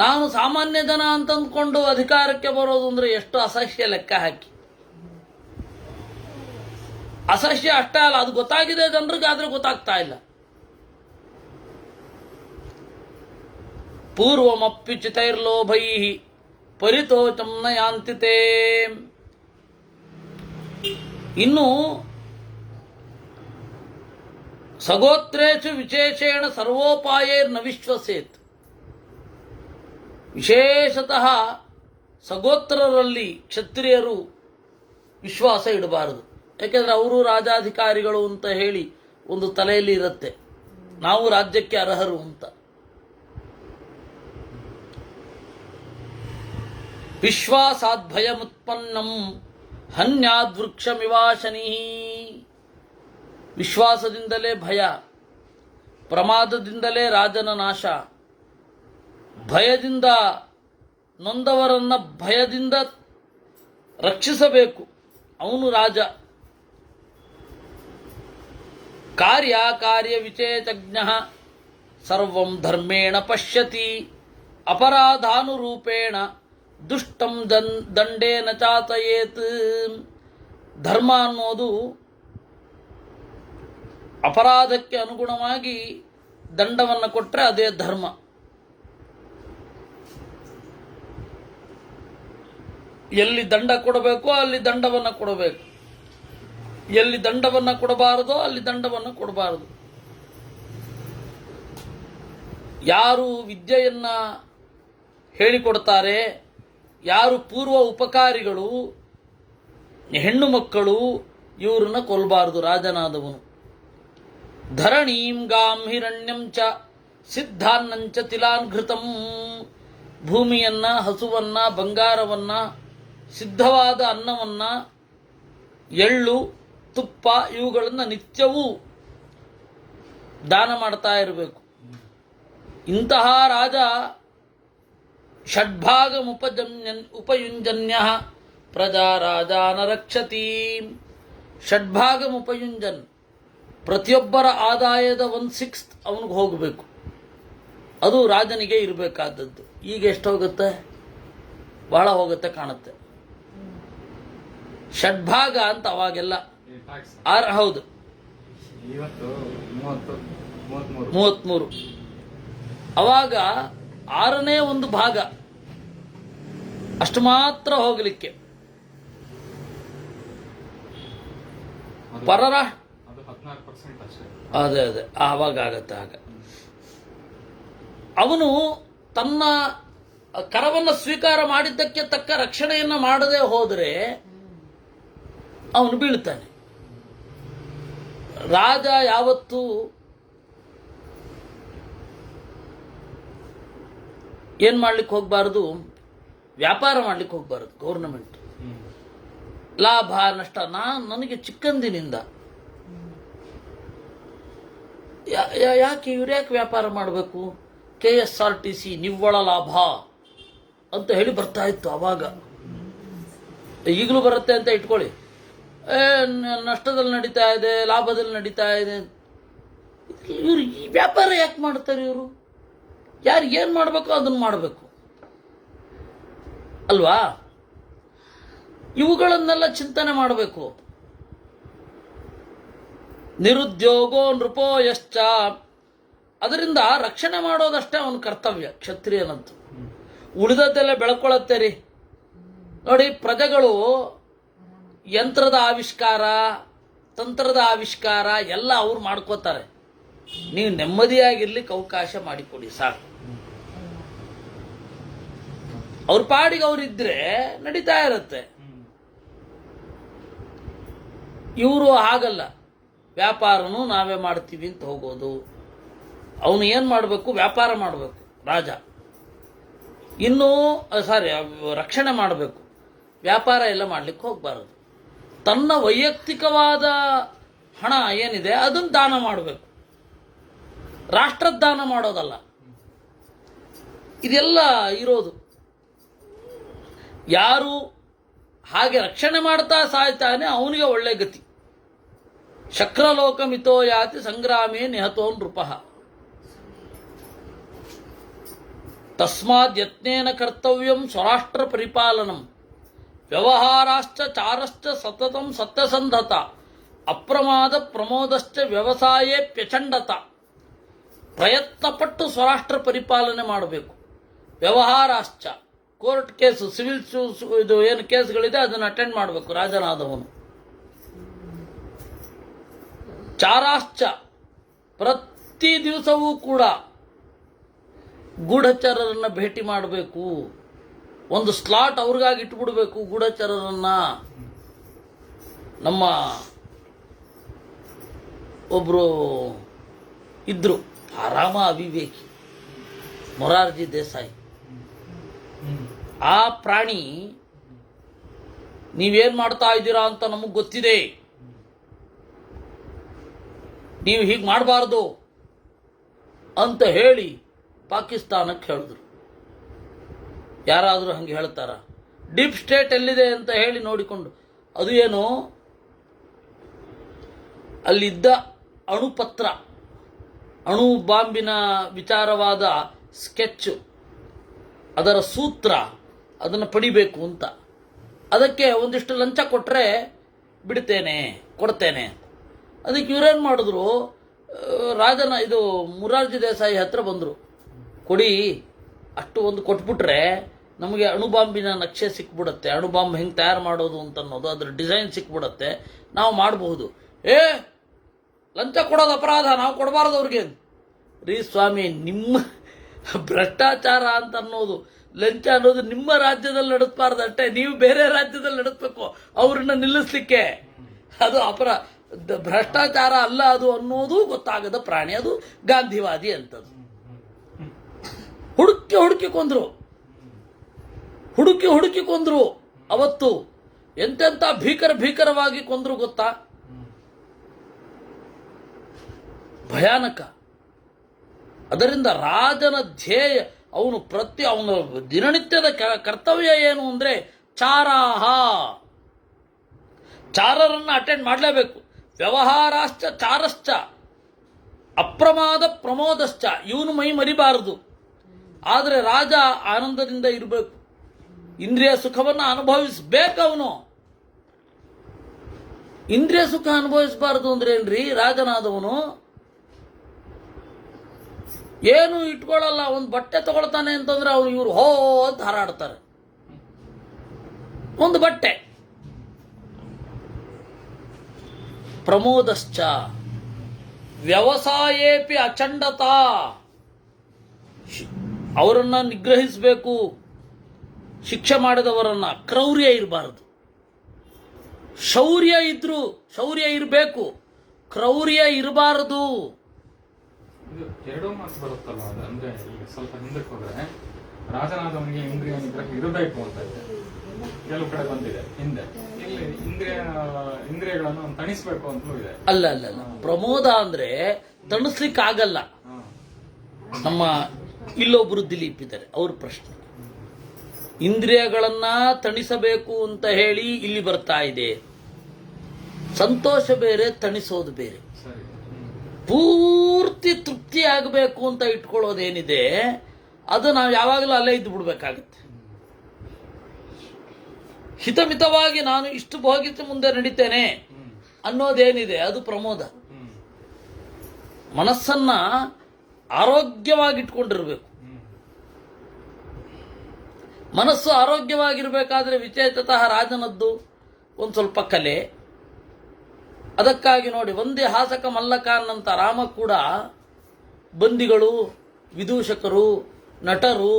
ನಾನು ಸಾಮಾನ್ಯ ಜನ ಅಂತಂದ್ಕೊಂಡು ಅಧಿಕಾರಕ್ಕೆ ಬರೋದು ಅಂದ್ರೆ ಎಷ್ಟು ಅಸಹ್ಯ ಲೆಕ್ಕ ಹಾಕಿ. ಅಸಹ್ಯ ಅಷ್ಟೇ ಅಲ್ಲ, ಅದು ಗೊತ್ತಾಗಿದೆ ಜನರಿಗೆ, ಆದ್ರೆ ಗೊತ್ತಾಗ್ತಾ ಇಲ್ಲ. ಪೂರ್ವಮಪ್ಪಿ ಚಿತೈರ್ಲೋಭೈ ಪರಿತೋಚಂ ನ ಯಾಂತಿತೆ. ಇನ್ನು ಸಗೋತ್ರೇಷು ವಿಶೇಷೇಣ ಸರ್ವೋಪಾಯೈರ್ನ ವಿಶ್ವಸೇತ್. ವಿಶೇಷತಃ ಸಗೋತ್ರರಲ್ಲಿ ಕ್ಷತ್ರಿಯರು ವಿಶ್ವಾಸ ಇಡಬಾರದು. ಯಾಕೆಂದ್ರೆ ಅವರು ರಾಜಾಧಿಕಾರಿಗಳು ಅಂತ ಹೇಳಿ ಒಂದು ತಲೆಯಲ್ಲಿ ಇರುತ್ತೆ, ನಾವು ರಾಜ್ಯಕ್ಕೆ ಅರ್ಹರು ಅಂತ. ವಿಶ್ವಾಸಾದ್ಭಯಮುತ್ಪನ್ನಂ ಹನ್ಯಾದ್ವೃಕ್ಷಮಿವಾಶನಿ. ವಿಶ್ವಾಸದಿಂದಲೇ ಭಯ, ಪ್ರಮಾದದಿಂದಲೇ ರಾಜನ ನಾಶ. ಭಯದಿಂದ ನೊಂದವರನ್ನ ಭಯದಿಂದ ರಕ್ಷಿಸಬೇಕು, ಅವನು ರಾಜ. ಕಾರ್ಯ ವಿಚೇತಜ್ಞ ಸರ್ವಂ ಧರ್ಮೇಣ ಪಶ್ಯತಿ ಅಪರಾಧಾನುರೂಪೇಣ ದುಷ್ಟಂ ದಂಡೇನ ಚಾತಯೇತ್. ಧರ್ಮ ಅನ್ನೋದು ಅಪರಾಧಕ್ಕೆ ಅನುಗುಣವಾಗಿ ದಂಡವನ್ನು ಕೊಟ್ಟರೆ ಅದೇ ಧರ್ಮ. ಎಲ್ಲಿ ದಂಡ ಕೊಡಬೇಕೋ ಅಲ್ಲಿ ದಂಡವನ್ನು ಕೊಡಬೇಕು, ಎಲ್ಲಿ ದಂಡವನ್ನು ಕೊಡಬಾರದೋ ಅಲ್ಲಿ ದಂಡವನ್ನು ಕೊಡಬಾರದು. ಯಾರು ವಿದ್ಯೆಯನ್ನ ಹೇಳಿಕೊಡ್ತಾರೆ, ಯಾರು ಪೂರ್ವ ಉಪಕಾರಿಗಳು, ಹೆಣ್ಣು ಮಕ್ಕಳು, ಇವರನ್ನ ಕೊಲ್ಲಬಾರದು ರಾಜನಾದವನು. ಧರಣೀಂ ಗಾಂ ಹಿರಣ್ಯಂ ಚ ಸಿದ್ಧಾನ್ನಂಚ ತಿಲಾನ್ಘೃತಂ. ಭೂಮಿಯನ್ನ, ಹಸುವನ್ನ, ಬಂಗಾರವನ್ನ, ಸಿದ್ಧವಾದ ಅನ್ನವನ್ನ, ಎಳ್ಳು, ತುಪ್ಪ ಇವುಗಳನ್ನು ನಿತ್ಯವೂ ದಾನ ಮಾಡ್ತಾ ಇರಬೇಕು. ಇಂತಹ ರಾಜ ಉಪಯುಂಜನ್ಯ ಪ್ರಜಾ ರಾಜಾನ ರಕ್ಷತಿ. ಷಡ್ಭಾಗಮುಪಯುಂಜನ್, ಪ್ರತಿಯೊಬ್ಬರ ಆದಾಯದ 1/6 ಅವನಿಗೆ ಹೋಗಬೇಕು. ಅದು ರಾಜನಿಗೆ ಇರಬೇಕಾದದ್ದು. ಈಗ ಎಷ್ಟು ಹೋಗುತ್ತೆ? ಬಹಳ ಹೋಗುತ್ತೆ ಕಾಣುತ್ತೆ. ಷಡ್ಭಾಗ ಅಂತ ಅವಾಗೆಲ್ಲ ಹೌದು, 33. ಅವಾಗ 1/6 ಭಾಗ ಅಷ್ಟು ಮಾತ್ರ ಹೋಗಲಿಕ್ಕೆ. ಪರರ ಅದೇ ಆವಾಗ ಆಗತ್ತೆ. ಆಗ ಅವನು ತನ್ನ ಕರವನ್ನು ಸ್ವೀಕಾರ ಮಾಡಿದ್ದಕ್ಕೆ ತಕ್ಕ ರಕ್ಷಣೆಯನ್ನು ಮಾಡದೆ ಹೋದರೆ ಅವನು ಬೀಳ್ತಾನೆ. ರಾಜ ಯಾವತ್ತೂ ಏನ್ ಮಾಡ್ಲಿಕ್ಕೆ ಹೋಗಬಾರದು, ವ್ಯಾಪಾರ ಮಾಡ್ಲಿಕ್ಕೆ ಹೋಗಬಾರದು. ಗೌರ್ನಮೆಂಟ್ ಲಾಭ ನಷ್ಟ ನನಗೆ ಚಿಕ್ಕಂದಿನಿಂದ ಯಾಕೆ ಇವ್ರ್ಯಾಕೆ ವ್ಯಾಪಾರ ಮಾಡಬೇಕು, KSRTC ನಿವ್ವಳ ಲಾಭ ಅಂತ ಹೇಳಿ ಬರ್ತಾ ಇತ್ತು ಅವಾಗ. ಈಗಲೂ ಬರುತ್ತೆ ಅಂತ ಇಟ್ಕೊಳ್ಳಿ. ನಷ್ಟದಲ್ಲಿ ನಡೀತಾ ಇದೆ, ಲಾಭದಲ್ಲಿ ನಡೀತಾ ಇದೆ. ಇವರು ಈ ವ್ಯಾಪಾರ ಯಾಕೆ ಮಾಡ್ತಾರೆ? ಇವರು ಯಾರು ಏನ್ ಮಾಡಬೇಕು ಅದನ್ನ ಮಾಡಬೇಕು ಅಲ್ವಾ? ಇವುಗಳನ್ನೆಲ್ಲ ಚಿಂತನೆ ಮಾಡಬೇಕು. ನಿರುದ್ಯೋಗೋ ನೃಪೋ ಯಶ್ಚ. ಅದರಿಂದ ರಕ್ಷಣೆ ಮಾಡೋದಷ್ಟೇ ಅವನ ಕರ್ತವ್ಯ ಕ್ಷತ್ರಿಯನಂತು. ಉಳಿದದ್ದೆಲ್ಲ ಬೆಳ್ಕೊಳ್ಳತ್ತೆ ರೀ. ನೋಡಿ, ಪ್ರಜೆಗಳು ಯಂತ್ರದ ಆವಿಷ್ಕಾರ, ತಂತ್ರದ ಆವಿಷ್ಕಾರ ಎಲ್ಲ ಅವ್ರು ಮಾಡ್ಕೋತಾರೆ. ನೀವು ನೆಮ್ಮದಿಯಾಗಿರ್ಲಿಕ್ಕೆ ಅವಕಾಶ ಮಾಡಿಕೊಡಿ ಸಾಕು. ಅವ್ರ ಪಾಡಿಗೆ ಅವರಿದ್ರೆ ನಡೀತಾ ಇರುತ್ತೆ. ಇವರು ಹಾಗಲ್ಲ, ವ್ಯಾಪಾರನೂ ನಾವೇ ಮಾಡ್ತೀವಿ ಅಂತ ಹೋಗೋದು, ಅವನು ಏನು ಮಾಡಬೇಕು? ವ್ಯಾಪಾರ ಮಾಡಬೇಕು ರಾಜ. ಇನ್ನು ರಕ್ಷಣೆ ಮಾಡಬೇಕು, ವ್ಯಾಪಾರ ಎಲ್ಲ ಮಾಡಲಿಕ್ಕೆ ಹೋಗಬಾರದು. ತನ್ನ ವೈಯಕ್ತಿಕವಾದ ಹಣ ಏನಿದೆ ಅದನ್ನು ದಾನ ಮಾಡಬೇಕು, ರಾಷ್ಟ್ರದ ದಾನ ಮಾಡೋದಲ್ಲ. ಇದೆಲ್ಲ ಇರೋದು. ಯಾರು ಹಾಗೆ ರಕ್ಷಣೆ ಮಾಡ್ತಾ ಸಾಯ್ತಾನೆ ಅವನಿಗೆ ಒಳ್ಳೆ ಗತಿ. ಶಕ್ರಲೋಕ ಮಿತೋ ಯಾತಿ ಸಂಗ್ರಾಮೇ ನಿಹತೋ ನೃಪಃ. ತಸ್ಮಾದ್ ಯತ್ನೇನ ಕರ್ತವ್ಯಂ ಸ್ವರಾಷ್ಟ್ರ ಪರಿಪಾಲನಂ ವ್ಯವಹಾರಾಶ್ಚ ಚಾರಶ್ಚ ಸತತಂ ಸತ್ಯಸಂಧತ ಅಪ್ರಮಾದ ಪ್ರಮೋದಶ್ಚ ವ್ಯವಸಾಯೇ ಪ್ಯಚಂಡತ. ಪ್ರಯತ್ನಪಟ್ಟು ಸ್ವರಾಷ್ಟ್ರ ಪರಿಪಾಲನೆ ಮಾಡಬೇಕು. ವ್ಯವಹಾರಾಶ್ಚ, ಕೋರ್ಟ್ ಕೇಸು, ಸಿವಿಲ್ ಇದು ಏನು ಕೇಸ್ಗಳಿದೆ ಅದನ್ನು ಅಟೆಂಡ್ ಮಾಡಬೇಕು ರಾಜನಾದವನು. ಚಾರಾಶ್ಚ, ಪ್ರತಿ ದಿವಸವೂ ಕೂಡ ಗೂಢಚರರನ್ನ ಭೇಟಿ ಮಾಡಬೇಕು. ಒಂದು ಸ್ಲಾಟ್ ಅವ್ರಿಗಾಗಿ ಇಟ್ಬಿಡ್ಬೇಕು ಗೂಢಚರರನ್ನ. ನಮ್ಮ ಒಬ್ರು ಇದ್ರು ಆರಾಮ ಅವಿವೇಕಿ, ಮೊರಾರ್ಜಿ ದೇಸಾಯಿ. ಆ ಪ್ರಾಣಿ ನೀವೇನ್ ಮಾಡ್ತಾ ಇದ್ದೀರಾ ಅಂತ ನಮಗೆ ಗೊತ್ತಿದೆ, ನೀವು ಹೀಗೆ ಮಾಡಬಾರ್ದು ಅಂತ ಹೇಳಿ ಪಾಕಿಸ್ತಾನಕ್ಕೆ ಹೇಳಿದ್ರು. ಯಾರಾದರೂ ಹಂಗೆ ಹೇಳ್ತಾರ? ಡೀಪ್ ಸ್ಟೇಟ್ ಎಲ್ಲಿದೆ ಅಂತ ಹೇಳಿ ನೋಡಿಕೊಂಡು, ಅದು ಏನು ಅಲ್ಲಿದ್ದ ಅಣುಪತ್ರ, ಅಣು ಬಾಂಬಿನ ವಿಚಾರವಾದ ಸ್ಕೆಚ್, ಅದರ ಸೂತ್ರ, ಅದನ್ನು ಪಡಿಬೇಕು ಅಂತ. ಅದಕ್ಕೆ ಒಂದಿಷ್ಟು ಲಂಚ ಕೊಟ್ಟರೆ ಬಿಡ್ತೇನೆ, ಕೊಡ್ತೇನೆ. ಅದಕ್ಕೆ ಇವರೇನು ಮಾಡಿದ್ರು, ಇದು ಮೊರಾರ್ಜಿ ದೇಸಾಯಿ ಹತ್ರ ಬಂದರು. ಕೊಡಿ, ಅಷ್ಟು ಒಂದು ಕೊಟ್ಬಿಟ್ರೆ ನಮಗೆ ಅಣುಬಾಂಬಿನ ನಕ್ಷೆ ಸಿಕ್ಬಿಡುತ್ತೆ, ಅಣುಬಾಂಬ್ ಹೆಂಗೆ ತಯಾರು ಮಾಡೋದು ಅಂತ ಅನ್ನೋದು, ಅದ್ರ ಡಿಸೈನ್ ಸಿಕ್ಬಿಡುತ್ತೆ, ನಾವು ಮಾಡಬಹುದು. ಲಂಚ ಕೊಡೋದು ಅಪರಾಧ, ನಾವು ಕೊಡಬಾರ್ದು ಅವ್ರಿಗೆ. ರೀ ಸ್ವಾಮಿ, ನಿಮ್ಮ ಭ್ರಷ್ಟಾಚಾರ ಅಂತ ಅನ್ನೋದು, ಲಂಚ ಅನ್ನೋದು ನಿಮ್ಮ ರಾಜ್ಯದಲ್ಲಿ ನಡೆಸಬಾರ್ದಷ್ಟೇ, ನೀವು ಬೇರೆ ರಾಜ್ಯದಲ್ಲಿ ನಡೆಸಬೇಕು ಅವ್ರನ್ನ ನಿಲ್ಲಿಸ್ಲಿಕ್ಕೆ. ಅದು ಭ್ರಷ್ಟಾಚಾರ ಅಲ್ಲ ಅದು ಅನ್ನೋದು ಗೊತ್ತಾಗದ ಪ್ರಾಣಿ, ಅದು ಗಾಂಧಿವಾದಿ ಅಂತದ್ದು. ಹುಡುಕಿ ಕೊಂದ್ರು, ಹುಡುಕಿ ಕೊಂದ್ರು. ಅವತ್ತು ಎಂತೆಂತ ಭೀಕರವಾಗಿ ಕೊಂದ್ರು ಗೊತ್ತಾ? ಭಯಾನಕ. ಅದರಿಂದ ರಾಜನ ಧ್ಯೇಯ, ಅವನ ದಿನನಿತ್ಯದ ಕರ್ತವ್ಯ ಏನು ಅಂದ್ರೆ ಚಾರರನ್ನ ಅಟೆಂಡ್ ಮಾಡಲೇಬೇಕು. ವ್ಯವಹಾರಾಶ್ಚ ಚಾರಶ್ಚ ಅಪ್ರಮಾದ ಪ್ರಮೋದಶ್ಚ, ಇವನು ಮೈ ಮರಿಬಾರದು. ಆದರೆ ರಾಜ ಆನಂದದಿಂದ ಇರಬೇಕು, ಇಂದ್ರಿಯ ಸುಖವನ್ನು ಅನುಭವಿಸಬೇಕು. ಅವನು ಇಂದ್ರಿಯ ಸುಖ ಅನುಭವಿಸಬಾರದು ಅಂದ್ರೆ ಏನ್ರಿ? ರಾಜನಾದವನು ಏನು ಇಟ್ಕೊಳ್ಳಲ್ಲ. ಒಂದು ಬಟ್ಟೆ ತಗೊಳ್ತಾನೆ ಅಂತಂದ್ರೆ ಅವ್ರು ಇವ್ರು ಹೋ ಅಂತ ಹಾರಾಡ್ತಾರೆ. ಒಂದು ಬಟ್ಟೆ. ಪ್ರಮೋದಶ್ಚ ವ್ಯವಸಾಯೇಪಿ ಅಚಂಡತಾ, ಅವರನ್ನ ನಿಗ್ರಹಿಸಬೇಕು, ಶಿಕ್ಷೆ ಮಾಡಿದವರನ್ನ. ಕ್ರೌರ್ಯ ಇರಬಾರದು. ಶೌರ್ಯ ಇರಬೇಕು, ಕ್ರೌರ್ಯ ಇರಬಾರದು. ಇದು ಎರಡೂ ಮಾತು ಬರುತ್ತಲ್ಲ, ಅಂದ್ರೆ ಈಗ ಸ್ವಲ್ಪ ಹಿಂದಕ್ಕೆ ಹೋದ್ರೆ ರಾಜನಾದವನಿಗೆ ಇಂದ್ರಿಯ ನಿಗ್ರಹ ಇರಬೇಕು ಅಂತ ಇದೆ, ಕೆಲವು ಕಡೆ ಬಂದಿದೆ. ಹಿಂದೆ ಇಲ್ಲಿ ಇಂದ್ರಿಯಗಳನ್ನು ತಣಿಸ್ಬೇಕು ಅಂತಲೂ ಇದೆ. ಅಲ್ಲ, ಪ್ರಮೋದ ಅಂದ್ರೆ ತಣಿಸ್ಲಿಕ್ಕೆ ಆಗಲ್ಲ. ನಮ್ಮ ಇಲ್ಲೊಬ್ರು ದಿಲೀಪ್ ಇದ್ದಾರೆ, ಅವ್ರ ಪ್ರಶ್ನೆ ಇಂದ್ರಿಯಗಳನ್ನ ತಣಿಸಬೇಕು ಅಂತ ಹೇಳಿ ಇಲ್ಲಿ ಬರ್ತಾ ಇದೆ. ಸಂತೋಷ ಬೇರೆ, ತಣಿಸೋದು ಬೇರೆ. ಪೂರ್ತಿ ತೃಪ್ತಿ ಆಗಬೇಕು ಅಂತ ಇಟ್ಕೊಳ್ಳೋದೇನಿದೆ ಅದು ನಾವು ಯಾವಾಗಲೂ ಅಲ್ಲೇ ಇದ್ದು ಬಿಡ್ಬೇಕಾಗತ್ತೆ. ಹಿತಮಿತವಾಗಿ ನಾನು ಇಷ್ಟು ಭೋಗಿಸಿ ಮುಂದೆ ನಡೀತೇನೆ ಅನ್ನೋದೇನಿದೆ ಅದು ಪ್ರಮೋದ. ಮನಸ್ಸನ್ನ ಆರೋಗ್ಯವಾಗಿಟ್ಕೊಂಡಿರ್ಬೇಕು. ಮನಸ್ಸು ಆರೋಗ್ಯವಾಗಿರ್ಬೇಕಾದ್ರೆ ವಿಚೇತತಃ ರಾಜನದ್ದು ಒಂದು ಸ್ವಲ್ಪ ಕಲೆ. ಅದಕ್ಕಾಗಿ ನೋಡಿ, ಒಂದೇ ಹಾಸಕ ಮಲ್ಲಕಾನ್ನಂತ ರಾಮ ಕೂಡ ಬಂದಿಗಳು, ವಿದೂಷಕರು, ನಟರು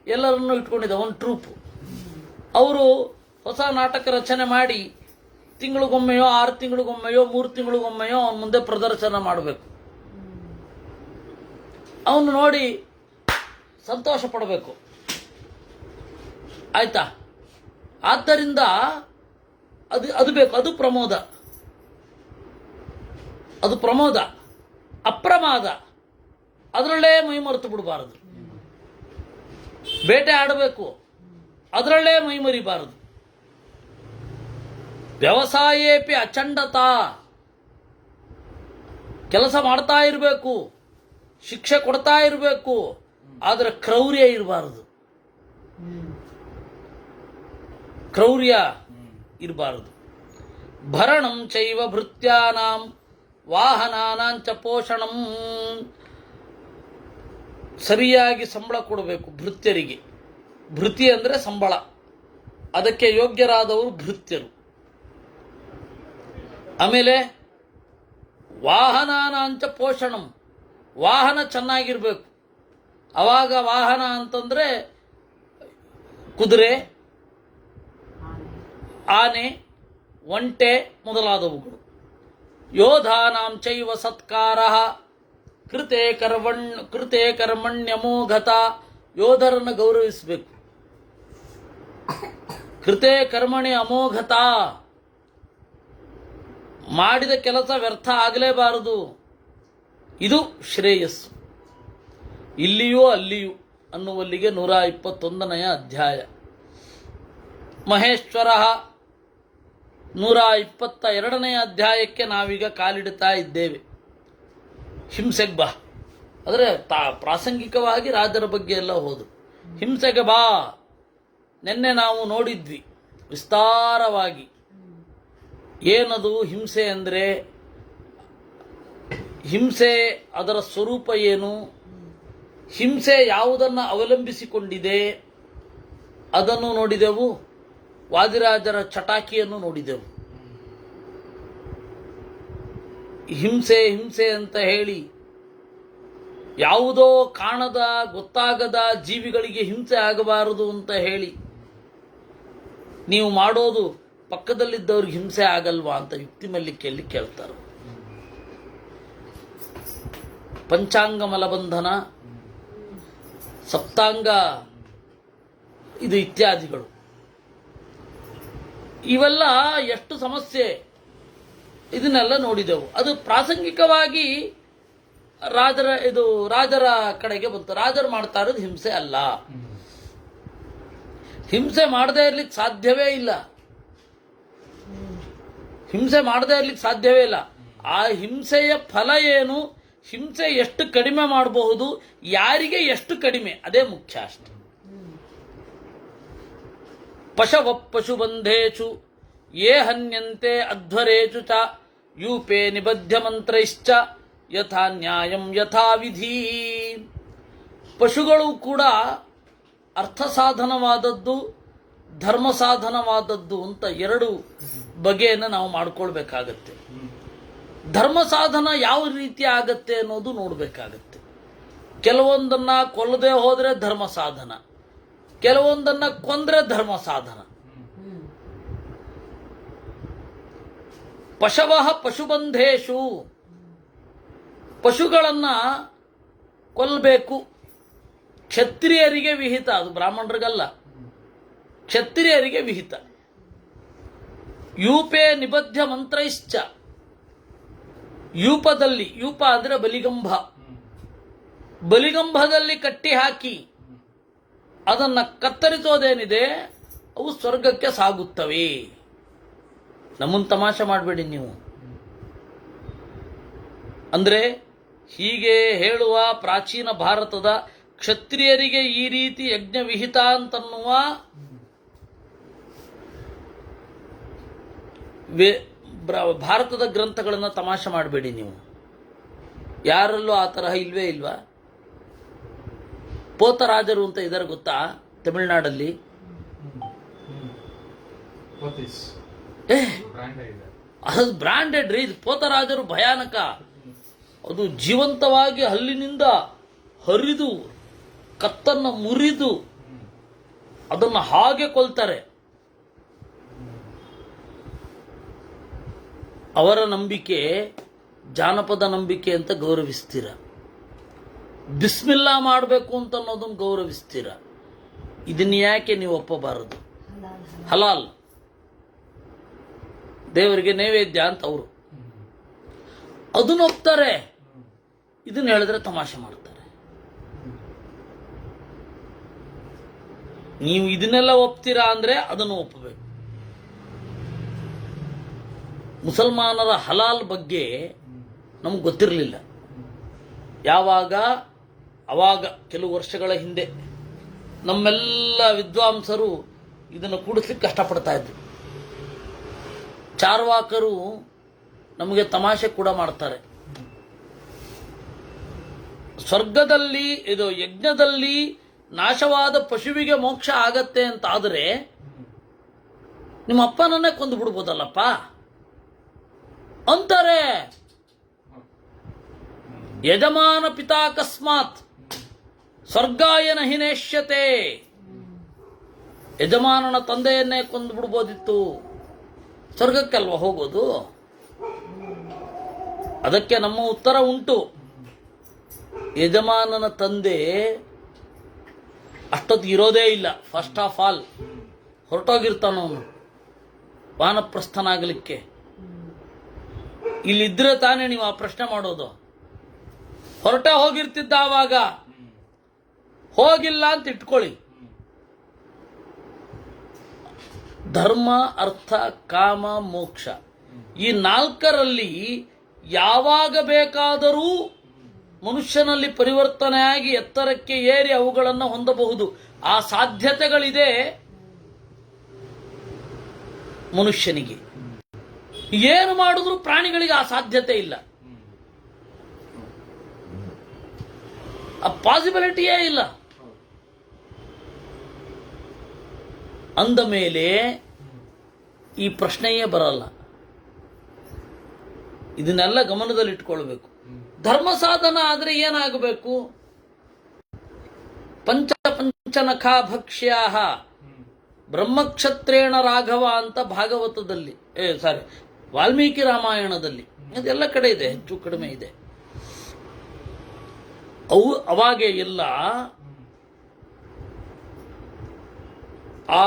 ಎಲ್ಲರನ್ನೂ ಇಟ್ಕೊಂಡಿದ್ದ ಒಂದು ಟ್ರೂಪ್. ಅವರು ಹೊಸ ನಾಟಕ ರಚನೆ ಮಾಡಿ ತಿಂಗಳಿಗೊಮ್ಮೆಯೋ 6 ತಿಂಗಳಿಗೊಮ್ಮೆಯೋ 3 ತಿಂಗಳಿಗೊಮ್ಮೆಯೋ ಅವನ ಮುಂದೆ ಪ್ರದರ್ಶನ ಮಾಡಬೇಕು. ಅವನು ನೋಡಿ ಸಂತೋಷ ಪಡಬೇಕು. ಆಯ್ತಾ? ಆದ್ದರಿಂದ ಅದು ಬೇಕು. ಅದು ಪ್ರಮೋದ. ಅದು ಪ್ರಮೋದ. ಅಪ್ರಮಾದ, ಅದರಲ್ಲೇ ಮೈ ಮರೆತು ಬಿಡಬಾರದು. ಬೇಟೆ ಆಡಬೇಕು, ಅದರಲ್ಲೇ ಮೈ ಮರಿಬಾರದು. ವ್ಯವಸಾಯೇಪಿ ಅಚಂಡತಾ, ಕೆಲಸ ಮಾಡ್ತಾ ಇರಬೇಕು, ಶಿಕ್ಷೆ ಕೊಡ್ತಾ ಇರಬೇಕು, ಆದರೆ ಕ್ರೌರ್ಯ ಇರಬಾರದು. ಕ್ರೌರ್ಯ ಇರಬಾರದು. ಭರಣಂ ಚೈವ ಭೃತ್ಯಾನಾಂ ವಾಹನಾನಾಂಚ ಪೋಷಣಂ, ಸರಿಯಾಗಿ ಸಂಬಳ ಕೊಡಬೇಕು ಭೃತ್ಯರಿಗೆ. ಭೃತಿ ಅಂದರೆ ಸಂಬಳ, ಅದಕ್ಕೆ ಯೋಗ್ಯರಾದವರು ಭೃತ್ಯರು. ಆಮೇಲೆ ವಾಹನಾನಾಂಚ ಪೋಷಣಂ, ವಾಹನ ಚೆನ್ನಾಗಿರ್ಬೇಕು. ಅವಾಗ ವಾಹನ ಅಂತಂದ್ರೆ ಕುದುರೆ, ಆನೆ, ಒಂಟೆ ಮೊದಲಾದವುಗಳು. ಯೋಧಾನಾಂ ಚೈವ ಸತ್ಕಾರ ಕೃತೆ ಕರ್ಮಣ್ಯಮೋಘತ, ಯೋಧರನ್ನು ಗೌರವಿಸಬೇಕು. ಕೃತೆ ಕರ್ಮಣಿ ಅಮೋಘತ, ಮಾಡಿದ ಕೆಲಸ ವ್ಯರ್ಥ ಆಗಲೇಬಾರದು. ಇದು ಶ್ರೇಯಸ್ಸು. ಇಲ್ಲಿಯೂ ಅಲ್ಲಿಯೂ ಅನ್ನುವಲ್ಲಿಗೆ 121ನೇ ಅಧ್ಯಾಯ. ಮಹೇಶ್ವರ 122ನೇ ಅಧ್ಯಾಯಕ್ಕೆ ನಾವೀಗ ಕಾಲಿಡುತ್ತಾ ಇದ್ದೇವೆ. ಹಿಂಸೆಗೆ ಬಾ, ಆದರೆ ಪ್ರಾಸಂಗಿಕವಾಗಿ ರಾಜರ ಬಗ್ಗೆ ಎಲ್ಲ ಹೋದು. ಹಿಂಸೆಗೆ ಬಾ ನಿನ್ನೆ ನಾವು ನೋಡಿದ್ವಿ ವಿಸ್ತಾರವಾಗಿ. ಏನದು ಹಿಂಸೆ ಅಂದರೆ, ಹಿಂಸೆ ಅದರ ಸ್ವರೂಪ ಏನು, ಹಿಂಸೆ ಯಾವುದನ್ನು ಅವಲಂಬಿಸಿಕೊಂಡಿದೆ ಅದನ್ನು ನೋಡಿದೆವು. ವಾದಿರಾಜರ ಚಟಾಕಿಯನ್ನು ನೋಡಿದೆವು. ಹಿಂಸೆ ಹಿಂಸೆ ಅಂತ ಹೇಳಿ ಯಾವುದೋ ಕಾಣದ ಗೊತ್ತಾಗದ ಜೀವಿಗಳಿಗೆ ಹಿಂಸೆ ಆಗಬಾರದು ಅಂತ ಹೇಳಿ ನೀವು ಮಾಡೋದು ಪಕ್ಕದಲ್ಲಿದ್ದವ್ರಿಗೆ ಹಿಂಸೆ ಆಗಲ್ವಾ ಅಂತ ಯುಕ್ತಿ ಮಲ್ಲಿಕೆಯಲ್ಲಿ ಕೇಳ್ತಾರೆ. ಪಂಚಾಂಗ ಮಲಬಂಧನ, ಸಪ್ತಾಂಗ ಇದು ಇತ್ಯಾದಿಗಳು, ಇವೆಲ್ಲ ಎಷ್ಟು ಸಮಸ್ಯೆ, ಇದನ್ನೆಲ್ಲ ನೋಡಿದೆವು. ಅದು ಪ್ರಾಸಂಗಿಕವಾಗಿ ರಾಜರ ಕಡೆಗೆ ಬಂತು. ರಾಜರು ಮಾಡ್ತಾ ಇರೋದು ಹಿಂಸೆ ಅಲ್ಲ. ಹಿಂಸೆ ಮಾಡದೇ ಇರ್ಲಿಕ್ಕೆ ಸಾಧ್ಯವೇ ಇಲ್ಲ. ಹಿಂಸೆ ಮಾಡದೇ ಇರ್ಲಿಕ್ಕೆ ಸಾಧ್ಯವೇ ಇಲ್ಲ. ಆ ಹಿಂಸೆಯ ಫಲ ಏನು, ಹಿಂಸೆ ಎಷ್ಟು ಕಡಿಮೆ ಮಾಡಬಹುದು, ಯಾರಿಗೆ ಎಷ್ಟು ಕಡಿಮೆ, ಅದೇ ಮುಖ್ಯ ಅಷ್ಟೆ. ಪಶವ ಪಶುಬಂಧೇಶು ಯೇ ಹನ್ಯಂತೆ ಅಧ್ವರೇಶು ಚ ಯೂಪೇ ನಿಬದ್ಧ ಮಂತ್ರೈಶ್ಚ ಯಥಾ ನ್ಯಾಯಂ ಯಥಾ ವಿಧಿ. ಪಶುಗಳು ಕೂಡ ಅರ್ಥ ಸಾಧನವಾದದ್ದು, ಧರ್ಮ ಸಾಧನವಾದದ್ದು ಅಂತ ಎರಡು ಬಗೆಯನ್ನು ನಾವು ಮಾಡ್ಕೊಳ್ಬೇಕಾಗತ್ತೆ. ಧರ್ಮ ಸಾಧನ ಯಾವ ರೀತಿ ಆಗತ್ತೆ ಅನ್ನೋದು ನೋಡಬೇಕಾಗತ್ತೆ. ಕೆಲವೊಂದನ್ನ ಕೊಲ್ಲದೆ ಹೋದ್ರೆ ಧರ್ಮ ಸಾಧನ, ಕೆಲವೊಂದನ್ನ ಕೊಂದ್ರೆ ಧರ್ಮ ಸಾಧನ. ಪಶವ ಪಶುಬಂಧೇಶು, ಪಶುಗಳನ್ನ ಕೊಲ್ಲಬೇಕು. ಕ್ಷತ್ರಿಯರಿಗೆ ವಿಹಿತ, ಅದು ಬ್ರಾಹ್ಮಣರಿಗಲ್ಲ, ಕ್ಷತ್ರಿಯರಿಗೆ ವಿಹಿತ. ಯೂಪೇ ನಿಬದ್ಧ ಮಂತ್ರೈಶ್ಚ, ಯೂಪದಲ್ಲಿ, ಯೂಪ ಅಂದರೆ ಬಲಿಗಂಬ, ಬಲಿಗಂಬದಲ್ಲಿ ಕಟ್ಟಿ ಹಾಕಿ ಅದನ್ನು ಕತ್ತರಿಸೋದೇನಿದೆ ಅವು ಸ್ವರ್ಗಕ್ಕೆ ಸಾಗುತ್ತವೆ. ನಮ್ಮನ್ನು ತಮಾಷೆ ಮಾಡಬೇಡಿ ನೀವು. ಅಂದರೆ ಹೀಗೆ ಹೇಳುವ ಪ್ರಾಚೀನ ಭಾರತದ ಕ್ಷತ್ರಿಯರಿಗೆ ಈ ರೀತಿ ಯಜ್ಞ ವಿಹಿತ ಅಂತನ್ನುವ ಭಾರತದ ಗ್ರಂಥಗಳನ್ನು ತಮಾಷೆ ಮಾಡಬೇಡಿ ನೀವು. ಯಾರಲ್ಲೂ ಆ ತರಹ ಇಲ್ವೇ ಇಲ್ವಾ? ಪೋತರಾಜರು ಅಂತ ಇದ್ದಾರೆ ಗೊತ್ತಾ ತಮಿಳುನಾಡಲ್ಲಿ? ಅದು ಬ್ರಾಂಡೆಡ್ ರೀ. ಪೋತರಾಜರು ಭಯಾನಕ. ಅದು ಜೀವಂತವಾಗಿ ಹಲ್ಲಿನಿಂದ ಹರಿದು ಕತ್ತನ್ನು ಮುರಿದು ಅದನ್ನು ಹಾಗೆ ಕೊಲ್ತಾರೆ. ಅವರ ನಂಬಿಕೆ ಜಾನಪದ ನಂಬಿಕೆ ಅಂತ ಗೌರವಿಸ್ತೀರ. ಬಿಸ್ಮಿಲ್ಲಾ ಮಾಡಬೇಕು ಅಂತ ಅನ್ನೋದನ್ನು ಗೌರವಿಸ್ತೀರ. ಇದನ್ನ ಯಾಕೆ ನೀವು ಒಪ್ಪಬಾರದು? ಹಲಾಲ್ ದೇವರಿಗೆ ನೈವೇದ್ಯ ಅಂತ ಅವರು ಅದನ್ನ ಒಪ್ತಾರೆ. ಇದನ್ನ ಹೇಳಿದ್ರೆ ತಮಾಷೆ ಮಾಡ್ತಾರೆ. ನೀವು ಇದನ್ನೆಲ್ಲ ಒಪ್ತೀರಾ ಅಂದ್ರೆ ಅದನ್ನು ಒಪ್ಪಬೇಕು. ಮುಸಲ್ಮಾನರ ಹಲಾಲ್ ಬಗ್ಗೆ ನಮ್ಗೆ ಗೊತ್ತಿರಲಿಲ್ಲ. ಅವಾಗ ಕೆಲವು ವರ್ಷಗಳ ಹಿಂದೆ ನಮ್ಮೆಲ್ಲ ವಿದ್ವಾಂಸರು ಇದನ್ನು ಕೂಡಿಸ್ಲಿಕ್ಕೆ ಕಷ್ಟಪಡ್ತಾ ಇದ್ರು. ಚಾರ್ವಾಕರು ನಮಗೆ ತಮಾಷೆ ಕೂಡ ಮಾಡ್ತಾರೆ. ಸ್ವರ್ಗದಲ್ಲಿ ಇದು ಯಜ್ಞದಲ್ಲಿ ನಾಶವಾದ ಪಶುವಿಗೆ ಮೋಕ್ಷ ಆಗತ್ತೆ ಅಂತ ಆದರೆ ನಿಮ್ಮ ಅಪ್ಪನನ್ನೇ ಕೊಂದು ಬಿಡ್ಬೋದಲ್ಲಪ್ಪ ಅಂತಾರೆ. ಯಜಮಾನ ಪಿತಾ ಅಕಸ್ಮಾತ್ ಸ್ವರ್ಗಾಯನ ಹಿನೇಶ್ಯತೆ. ಯಜಮಾನನ ತಂದೆಯನ್ನೇ ಕೊಂದು ಬಿಡ್ಬೋದಿತ್ತು, ಸ್ವರ್ಗಕ್ಕಲ್ವ ಹೋಗೋದು? ಅದಕ್ಕೆ ನಮ್ಮ ಉತ್ತರ ಉಂಟು. ಯಜಮಾನನ ತಂದೆ ಅಷ್ಟೊತ್ತು ಇರೋದೇ ಇಲ್ಲ. ಫಸ್ಟ್ ಆಫ್ ಆಲ್ ಹೊರಟೋಗಿರ್ತಾನವನು ವಾನಪ್ರಸ್ಥನಾಗಲಿಕ್ಕೆ. ಇಲ್ಲಿದ್ರೆ ತಾನೇ ನೀವು ಆ ಪ್ರಶ್ನೆ ಮಾಡೋದು. ಹೊರಟೇ ಹೋಗಿರ್ತಿದ್ದ ಆವಾಗ. ಹೋಗಿಲ್ಲ ಅಂತ ಇಟ್ಕೊಳ್ಳಿ. ಧರ್ಮ, ಅರ್ಥ, ಕಾಮ, ಮೋಕ್ಷ ಈ ನಾಲ್ಕರಲ್ಲಿ ಯಾವಾಗ ಬೇಕಾದರೂ ಮನುಷ್ಯನಲ್ಲಿ ಪರಿವರ್ತನೆಯಾಗಿ ಎತ್ತರಕ್ಕೆ ಏರಿ ಅವುಗಳನ್ನು ಹೊಂದಬಹುದು. ಆ ಸಾಧ್ಯತೆಗಳಿದೆ ಮನುಷ್ಯನಿಗೆ. ಏನು ಮಾಡಿದ್ರೂ ಪ್ರಾಣಿಗಳಿಗೆ ಆ ಸಾಧ್ಯತೆ ಇಲ್ಲ. ಆ ಪಾಸಿಬಿಲಿಟಿಯೇ ಇಲ್ಲ. ಅಂದ ಮೇಲೆ ಈ ಪ್ರಶ್ನೆಯೇ ಬರಲ್ಲ. ಇದನ್ನೆಲ್ಲ ಗಮನದಲ್ಲಿಟ್ಕೊಳ್ಬೇಕು. ಧರ್ಮ ಸಾಧನ ಆದರೆ ಏನಾಗಬೇಕು? ಪಂಚನಖಾ ಭಕ್ಷ್ಯಾಹ ಬ್ರಹ್ಮಕ್ಷತ್ರೇಣ ರಾಘವ ಅಂತ ಭಾಗವತದಲ್ಲಿ, ವಾಲ್ಮೀಕಿ ರಾಮಾಯಣದಲ್ಲಿ ಅದೆಲ್ಲ ಕಡೆ ಇದೆ, ಹೆಚ್ಚು ಕಡಿಮೆ ಇದೆ. ಅವು ಅವಾಗೆ ಎಲ್ಲ ಆ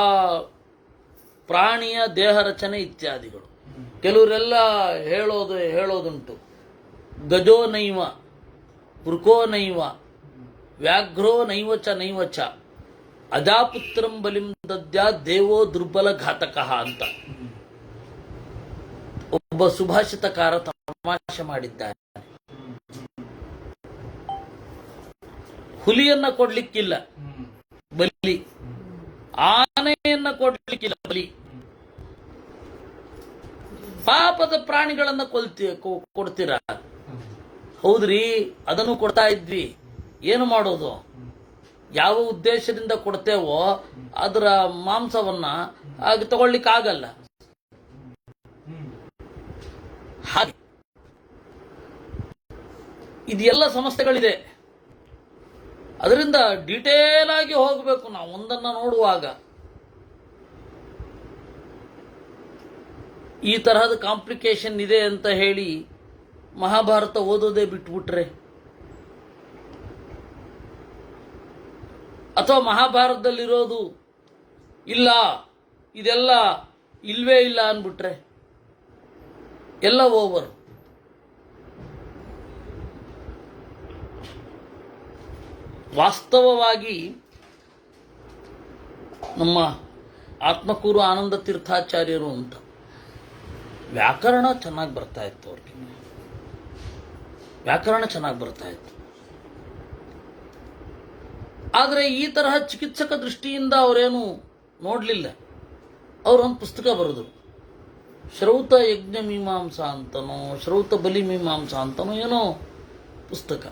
ಪ್ರಾಣಿಯ ದೇಹ ರಚನೆ ಇತ್ಯಾದಿಗಳು. ಕೆಲವರೆಲ್ಲ ಹೇಳೋದುಂಟು, ಗಜೋ ನೈವ ವೃಕೋ ನೈವ ವ್ಯಾಘ್ರೋ ನೈವಚ ಅಜಾಪುತ್ರಂ ಬಲಿಂ ದದ್ಯಾ ದೇವೋ ದುರ್ಬಲ ಘಾತಕಃ ಅಂತ ಒಬ್ಬ ಸುಭಾಷಿತಕಾರ ತಮಾಷೆ ಮಾಡಿದ್ದಾನೆ. ಹುಲಿಯನ್ನ ಕೊಡ್ಲಿಕ್ಕಿಲ್ಲ ಬಲಿ, ಆನೆಯನ್ನ ಕೊಡ್ಲಿಕ್ಕಿಲ್ಲ ಬಲಿ, ಪಾಪದ ಪ್ರಾಣಿಗಳನ್ನ ಕೊಡ್ತೀರಾ? ಹೌದ್ರಿ, ಅದನ್ನು ಕೊಡ್ತಾ ಇದ್ವಿ. ಏನು ಮಾಡೋದು? ಯಾವ ಉದ್ದೇಶದಿಂದ ಕೊಡ್ತೇವೋ ಅದರ ಮಾಂಸವನ್ನ ಹಾಗೆ ತಗೊಳ್ಳಿಕ್ಕಾಗಲ್ಲ. ಹಾಗೆ ಇದೆಲ್ಲ ಸಮಸ್ಯೆಗಳಿದೆ. ಅದರಿಂದ ಡೀಟೇಲ್ ಆಗಿ ಹೋಗಬೇಕು ನಾವು ಒಂದನ್ನು ನೋಡುವಾಗ. ಈ ತರಹದ ಕಾಂಪ್ಲಿಕೇಶನ್ ಇದೆ ಅಂತ ಹೇಳಿ ಮಹಾಭಾರತ ಓದೋದೇ ಬಿಟ್ಬಿಟ್ರೆ, ಅಥವಾ ಮಹಾಭಾರತದಲ್ಲಿರೋದು ಇಲ್ಲ ಇದೆಲ್ಲ ಇಲ್ವೇ ಇಲ್ಲ ಅಂದ್ಬಿಟ್ರೆ ಎಲ್ಲ ಓವರ್. ವಾಸ್ತವವಾಗಿ ನಮ್ಮ ಆತ್ಮಕೂರು ಆನಂದ ತೀರ್ಥಾಚಾರ್ಯರು ಅಂತ ವ್ಯಾಕರಣ ಚೆನ್ನಾಗಿ ಬರ್ತಾ ಇತ್ತು ಅವ್ರಿಗೆ. ವ್ಯಾಕರಣ ಚೆನ್ನಾಗಿ ಬರ್ತಾ ಇತ್ತು. ಆದರೆ ಈ ತರಹ ಚಿಕಿತ್ಸಕ ದೃಷ್ಟಿಯಿಂದ ಅವರೇನು ನೋಡಲಿಲ್ಲ. ಅವರೊಂದು ಪುಸ್ತಕ ಬರೆದರು, ಶ್ರೌತ ಯಜ್ಞ ಮೀಮಾಂಸಾ ಅಂತನೋ ಶ್ರೌತ ಬಲಿ ಮೀಮಾಂಸಾ ಅಂತನೋ ಏನೋ ಪುಸ್ತಕ.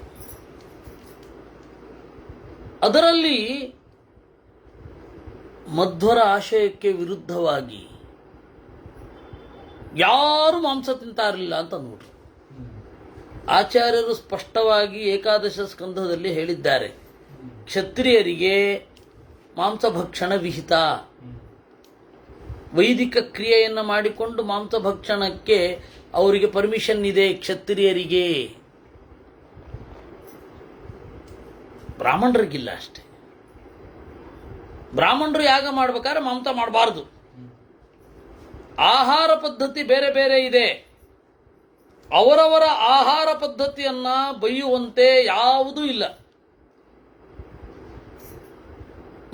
ಅದರಲ್ಲಿ ಮಧ್ವರ ಆಶಯಕ್ಕೆ ವಿರುದ್ಧವಾಗಿ ಯಾರು ಮಾಂಸ ತಿಂತಾ ಇರಲಿಲ್ಲ ಅಂತ ನೋಡ್ರಿ. ಆಚಾರ್ಯರು ಸ್ಪಷ್ಟವಾಗಿ ಏಕಾದಶ ಸ್ಕಂಧದಲ್ಲಿ ಹೇಳಿದ್ದಾರೆ, ಕ್ಷತ್ರಿಯರಿಗೆ ಮಾಂಸಭಕ್ಷಣ ವಿಹಿತ. ವೈದಿಕ ಕ್ರಿಯೆಯನ್ನು ಮಾಡಿಕೊಂಡು ಮಾಂಸಭಕ್ಷಣಕ್ಕೆ ಅವರಿಗೆ ಪರ್ಮಿಷನ್ ಇದೆ ಕ್ಷತ್ರಿಯರಿಗೆ. ಬ್ರಾಹ್ಮಣರಿಗಿಲ್ಲ ಅಷ್ಟೇ. ಬ್ರಾಹ್ಮಣರು ಯಾಗ ಮಾಡ್ಬೇಕಾದ್ರೆ ಮಾಂಸ ಮಾಡಬಾರ್ದು. ಆಹಾರ ಪದ್ಧತಿ ಬೇರೆ ಬೇರೆ ಇದೆ. ಅವರವರ ಆಹಾರ ಪದ್ಧತಿಯನ್ನ ಬೈಯುವಂತೆ ಯಾವುದೂ ಇಲ್ಲ.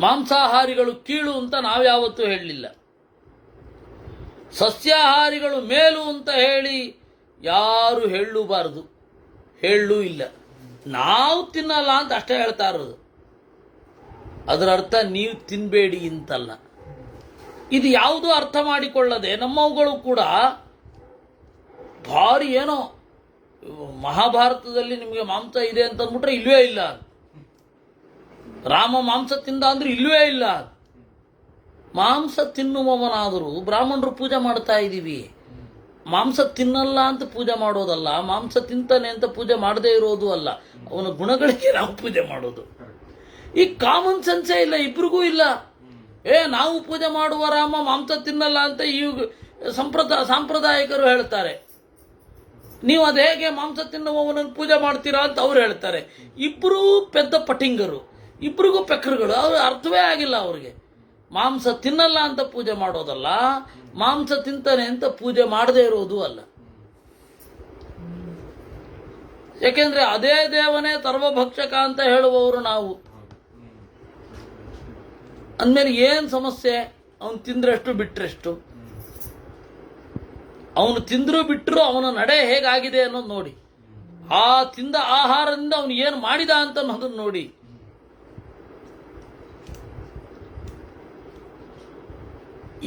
ಮಾಂಸಾಹಾರಿಗಳು ಕೀಳು ಅಂತ ನಾವ್ಯಾವತ್ತೂ ಹೇಳಲಿಲ್ಲ. ಸಸ್ಯಾಹಾರಿಗಳು ಮೇಲು ಅಂತ ಹೇಳಿ ಯಾರು ಹೇಳಲೂಬಾರದು, ಹೇಳಲೂ ಇಲ್ಲ. ನಾವು ತಿನ್ನಲ್ಲ ಅಂತ ಅಷ್ಟೇ ಹೇಳ್ತಾ ಇರೋದು. ಅದರ ಅರ್ಥ ನೀವು ತಿನ್ನಬೇಡಿ ಅಂತಲ್ಲ. ಇದು ಯಾವುದೂ ಅರ್ಥ ಮಾಡಿಕೊಳ್ಳದೆ ನಮ್ಮವುಗಳು ಕೂಡ ಭಾರಿ ಏನೋ ಮಹಾಭಾರತದಲ್ಲಿ ನಿಮಗೆ ಮಾಂಸ ಇದೆ ಅಂತ ಅಂದ್ಬಿಟ್ರೆ ಇಲ್ವೇ ಇಲ್ಲ. ರಾಮ ಮಾಂಸ ತಿಂದ ಅಂದ್ರೆ ಇಲ್ವೇ ಇಲ್ಲ. ಮಾಂಸ ತಿನ್ನುವವನಾದರೂ ಬ್ರಾಹ್ಮಣರು ಪೂಜೆ ಮಾಡ್ತಾ ಇದ್ದೀವಿ. ಮಾಂಸ ತಿನ್ನಲ್ಲ ಅಂತ ಪೂಜೆ ಮಾಡೋದಲ್ಲ, ಮಾಂಸ ತಿಂತಾನೆ ಅಂತ ಪೂಜೆ ಮಾಡದೇ ಇರೋದು ಅಲ್ಲ. ಅವನ ಗುಣಗಳಿಗೆ ನಾವು ಪೂಜೆ ಮಾಡೋದು. ಈ ಕಾಮನ್ ಸೆನ್ಸೇ ಇಲ್ಲ, ಇಬ್ರಿಗೂ ಇಲ್ಲ. ನಾವು ಪೂಜೆ ಮಾಡುವ ರಾಮ ಮಾಂಸ ತಿನ್ನಲ್ಲ ಅಂತ ಈ ಸಾಂಪ್ರದಾಯಿಕರು ಹೇಳ್ತಾರೆ. ನೀವು ಅದು ಹೇಗೆ ಮಾಂಸ ತಿನ್ನುವವನನ್ನು ಪೂಜೆ ಮಾಡ್ತೀರಾ ಅಂತ ಅವ್ರು ಹೇಳ್ತಾರೆ. ಇಬ್ಬರೂ ಪೆದ್ದ ಪಟಿಂಗರು, ಇಬ್ರಿಗೂ ಪೆಕ್ರಗಳು. ಅವ್ರು ಅರ್ಥವೇ ಆಗಿಲ್ಲ ಅವ್ರಿಗೆ. ಮಾಂಸ ತಿನ್ನಲ್ಲ ಅಂತ ಪೂಜೆ ಮಾಡೋದಲ್ಲ, ಮಾಂಸ ತಿಂತಾನೆ ಅಂತ ಪೂಜೆ ಮಾಡದೇ ಇರೋದು ಅಲ್ಲ. ಯಾಕೆಂದ್ರೆ ಅದೇ ದೇವನೇ ಸರ್ವಭಕ್ಷಕ ಅಂತ ಹೇಳುವವರು ನಾವು. ಅಂದಮೇಲೆ ಏನು ಸಮಸ್ಯೆ? ಅವನು ತಿಂದ್ರೆಷ್ಟು ಬಿಟ್ರೆಷ್ಟು. ಅವನು ತಿಂದ್ರು ಬಿಟ್ಟರು ಅವನ ನಡೆ ಹೇಗಾಗಿದೆ ಅನ್ನೋದು ನೋಡಿ. ಆ ತಿಂದ ಆಹಾರದಿಂದ ಅವನು ಏನು ಮಾಡಿದ ಅಂತ ಅನ್ನೋದನ್ನು ನೋಡಿ.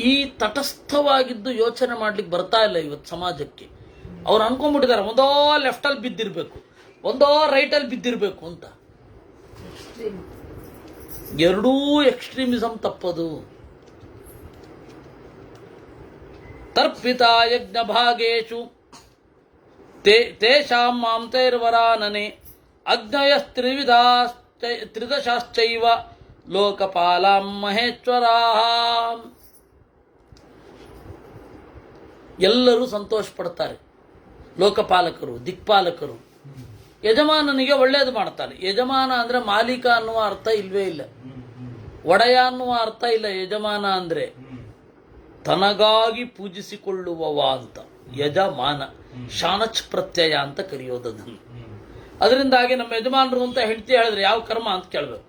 ಈ ತಟಸ್ಥವಾಗಿದ್ದು ಯೋಚನೆ ಮಾಡ್ಲಿಕ್ಕೆ ಬರ್ತಾ ಇಲ್ಲ ಇವತ್ತು ಸಮಾಜಕ್ಕೆ. ಅವ್ರು ಅನ್ಕೊಂಡ್ಬಿಟ್ಟಿದ್ದಾರೆ ಒಂದೋ ಲೆಫ್ಟಲ್ಲಿ ಬಿದ್ದಿರಬೇಕು, ಒಂದೋ ರೈಟಲ್ಲಿ ಬಿದ್ದಿರಬೇಕು ಅಂತ. ಎರಡೂ ಎಕ್ಸ್ಟ್ರೀಮಿಸಮ್ ತಪ್ಪದು. ತರ್ಪಿತ ಯಜ್ಞ ಭಾಗೇಶು ತೇಷಾಂ ಮಾಂಸೈರ್ವರಾನನೆ ತ್ರಿದಶಾಶ್ಚೈವ ಲೋಕಪಾಲಾಂ ಮಹೇಶ್ವರಾಂ. ಎಲ್ಲರೂ ಸಂತೋಷ ಪಡ್ತಾರೆ. ಲೋಕಪಾಲಕರು, ದಿಕ್ಪಾಲಕರು. ಯಜಮಾನನಿಗೆ ಒಳ್ಳೇದು ಮಾಡ್ತಾನೆ. ಯಜಮಾನ ಅಂದ್ರೆ ಮಾಲೀಕ ಅನ್ನುವ ಅರ್ಥ ಇಲ್ವೇ ಇಲ್ಲ, ಒಡೆಯ ಅನ್ನುವ ಅರ್ಥ ಇಲ್ಲ. ಯಜಮಾನ ಅಂದ್ರೆ ತನಗಾಗಿ ಪೂಜಿಸಿಕೊಳ್ಳುವವ ಅಂತ. ಯಜಮಾನ ಶಾನಚ್ ಪ್ರತ್ಯಯ ಅಂತ ಕರೆಯೋದನ್ನು. ಅದರಿಂದಾಗಿ ನಮ್ಮ ಯಜಮಾನರು ಅಂತ ಹೆಂಡತಿ ಹೇಳಿದ್ರೆ ಯಾವ ಕರ್ಮ ಅಂತ ಕೇಳಬೇಕು.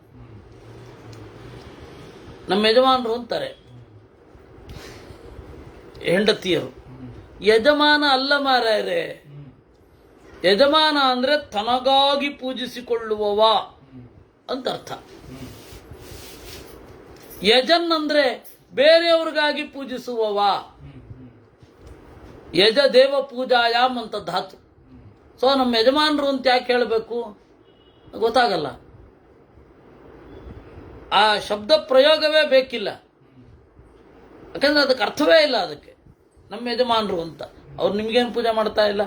ನಮ್ಮ ಯಜಮಾನರು ಅಂತಾರೆ ಹೆಂಡತಿಯರು. ಯಜಮಾನ ಅಲ್ಲ ಮಾರಾಯರೆ. ಯಜಮಾನ ಅಂದ್ರೆ ತನಗಾಗಿ ಪೂಜಿಸಿಕೊಳ್ಳುವವ ಅಂತ ಅರ್ಥ. ಯಜನ್ ಅಂದ್ರೆ ಬೇರೆಯವ್ರಿಗಾಗಿ ಪೂಜಿಸುವವ. ಯಜ ದೇವ ಪೂಜಾಯಾಮ್ ಅಂತ ಧಾತು. ಸೊ ನಮ್ಮ ಯಜಮಾನರು ಅಂತ ಯಾಕೆ ಹೇಳಬೇಕು ಗೊತ್ತಾಗಲ್ಲ. ಆ ಶಬ್ದ ಪ್ರಯೋಗವೇ ಬೇಕಿಲ್ಲ, ಯಾಕಂದ್ರೆ ಅದಕ್ಕೆ ಅರ್ಥವೇ ಇಲ್ಲ. ಅದಕ್ಕೆ ನಮ್ಮ ಯಜಮಾನರು ಅಂತ ಅವ್ರು ನಿಮ್ಗೇನು ಪೂಜೆ ಮಾಡ್ತಾ ಇಲ್ಲ.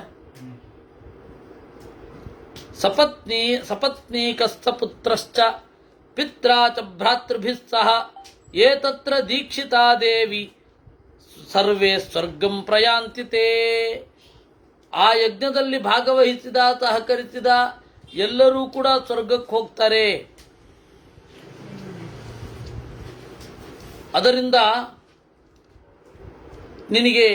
ಸಪತ್ನೀಕಸ್ಥ ಪುತ್ರಶ್ಚ ಪಿತ್ರಾ ಚ ಭ್ರಾತೃಭಿಃ ಸಹ ಏತತ್ರ ದೀಕ್ಷಿತಾ ದೇವಿ ಸರ್ವೇ ಸ್ವರ್ಗಂ ಪ್ರಯಾಂತಿ ತೇ. ಆ ಯಜ್ಞದಲ್ಲಿ ಭಾಗವಹಿಸಿದ, ಸಹಕರಿಸಿದ ಎಲ್ಲರೂ ಕೂಡ ಸ್ವರ್ಗಕ್ಕೆ ಹೋಗ್ತಾರೆ. ಅದರಿಂದ ನಿನಗೆ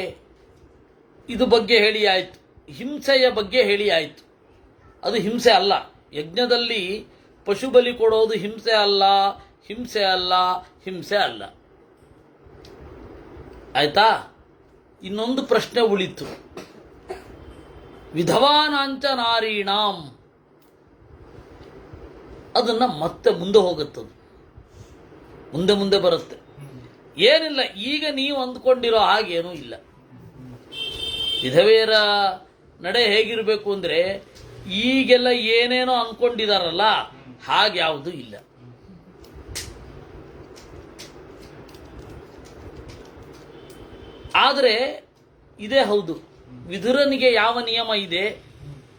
ಇದು ಬಗ್ಗೆ ಹೇಳಿ ಆಯಿತು, ಹಿಂಸೆಯ ಬಗ್ಗೆ ಹೇಳಿ ಆಯಿತು. ಅದು ಹಿಂಸೆ ಅಲ್ಲ. ಯಜ್ಞದಲ್ಲಿ ಪಶು ಬಲಿ ಕೊಡೋದು ಹಿಂಸೆ ಅಲ್ಲ, ಹಿಂಸೆ ಅಲ್ಲ, ಹಿಂಸೆ ಅಲ್ಲ. ಆಯ್ತಾ? ಇನ್ನೊಂದು ಪ್ರಶ್ನೆ ಉಳಿತು. ವಿಧವಾನಾಂಚ ನಾರೀಣಾಂ, ಅದನ್ನ ಮತ್ತೆ ಮುಂದೆ ಹೋಗುತ್ತದೆ, ಮುಂದೆ ಮುಂದೆ ಬರುತ್ತೆ. ಏನಿಲ್ಲ, ಈಗ ನೀವು ಅಂದ್ಕೊಂಡಿರೋ ಹಾಗೇನೂ ಇಲ್ಲ. ವಿಧವೆಯರ ನಡೆ ಹೇಗಿರಬೇಕು ಅಂದ್ರೆ ಈಗೆಲ್ಲ ಏನೇನೋ ಅನ್ಕೊಂಡಿದಾರಲ್ಲ ಹಾಗ್ಯಾವುದು ಇಲ್ಲ. ಆದರೆ ಇದೇ ಹೌದು, ವಿದುರನಿಗೆ ಯಾವ ನಿಯಮ ಇದೆ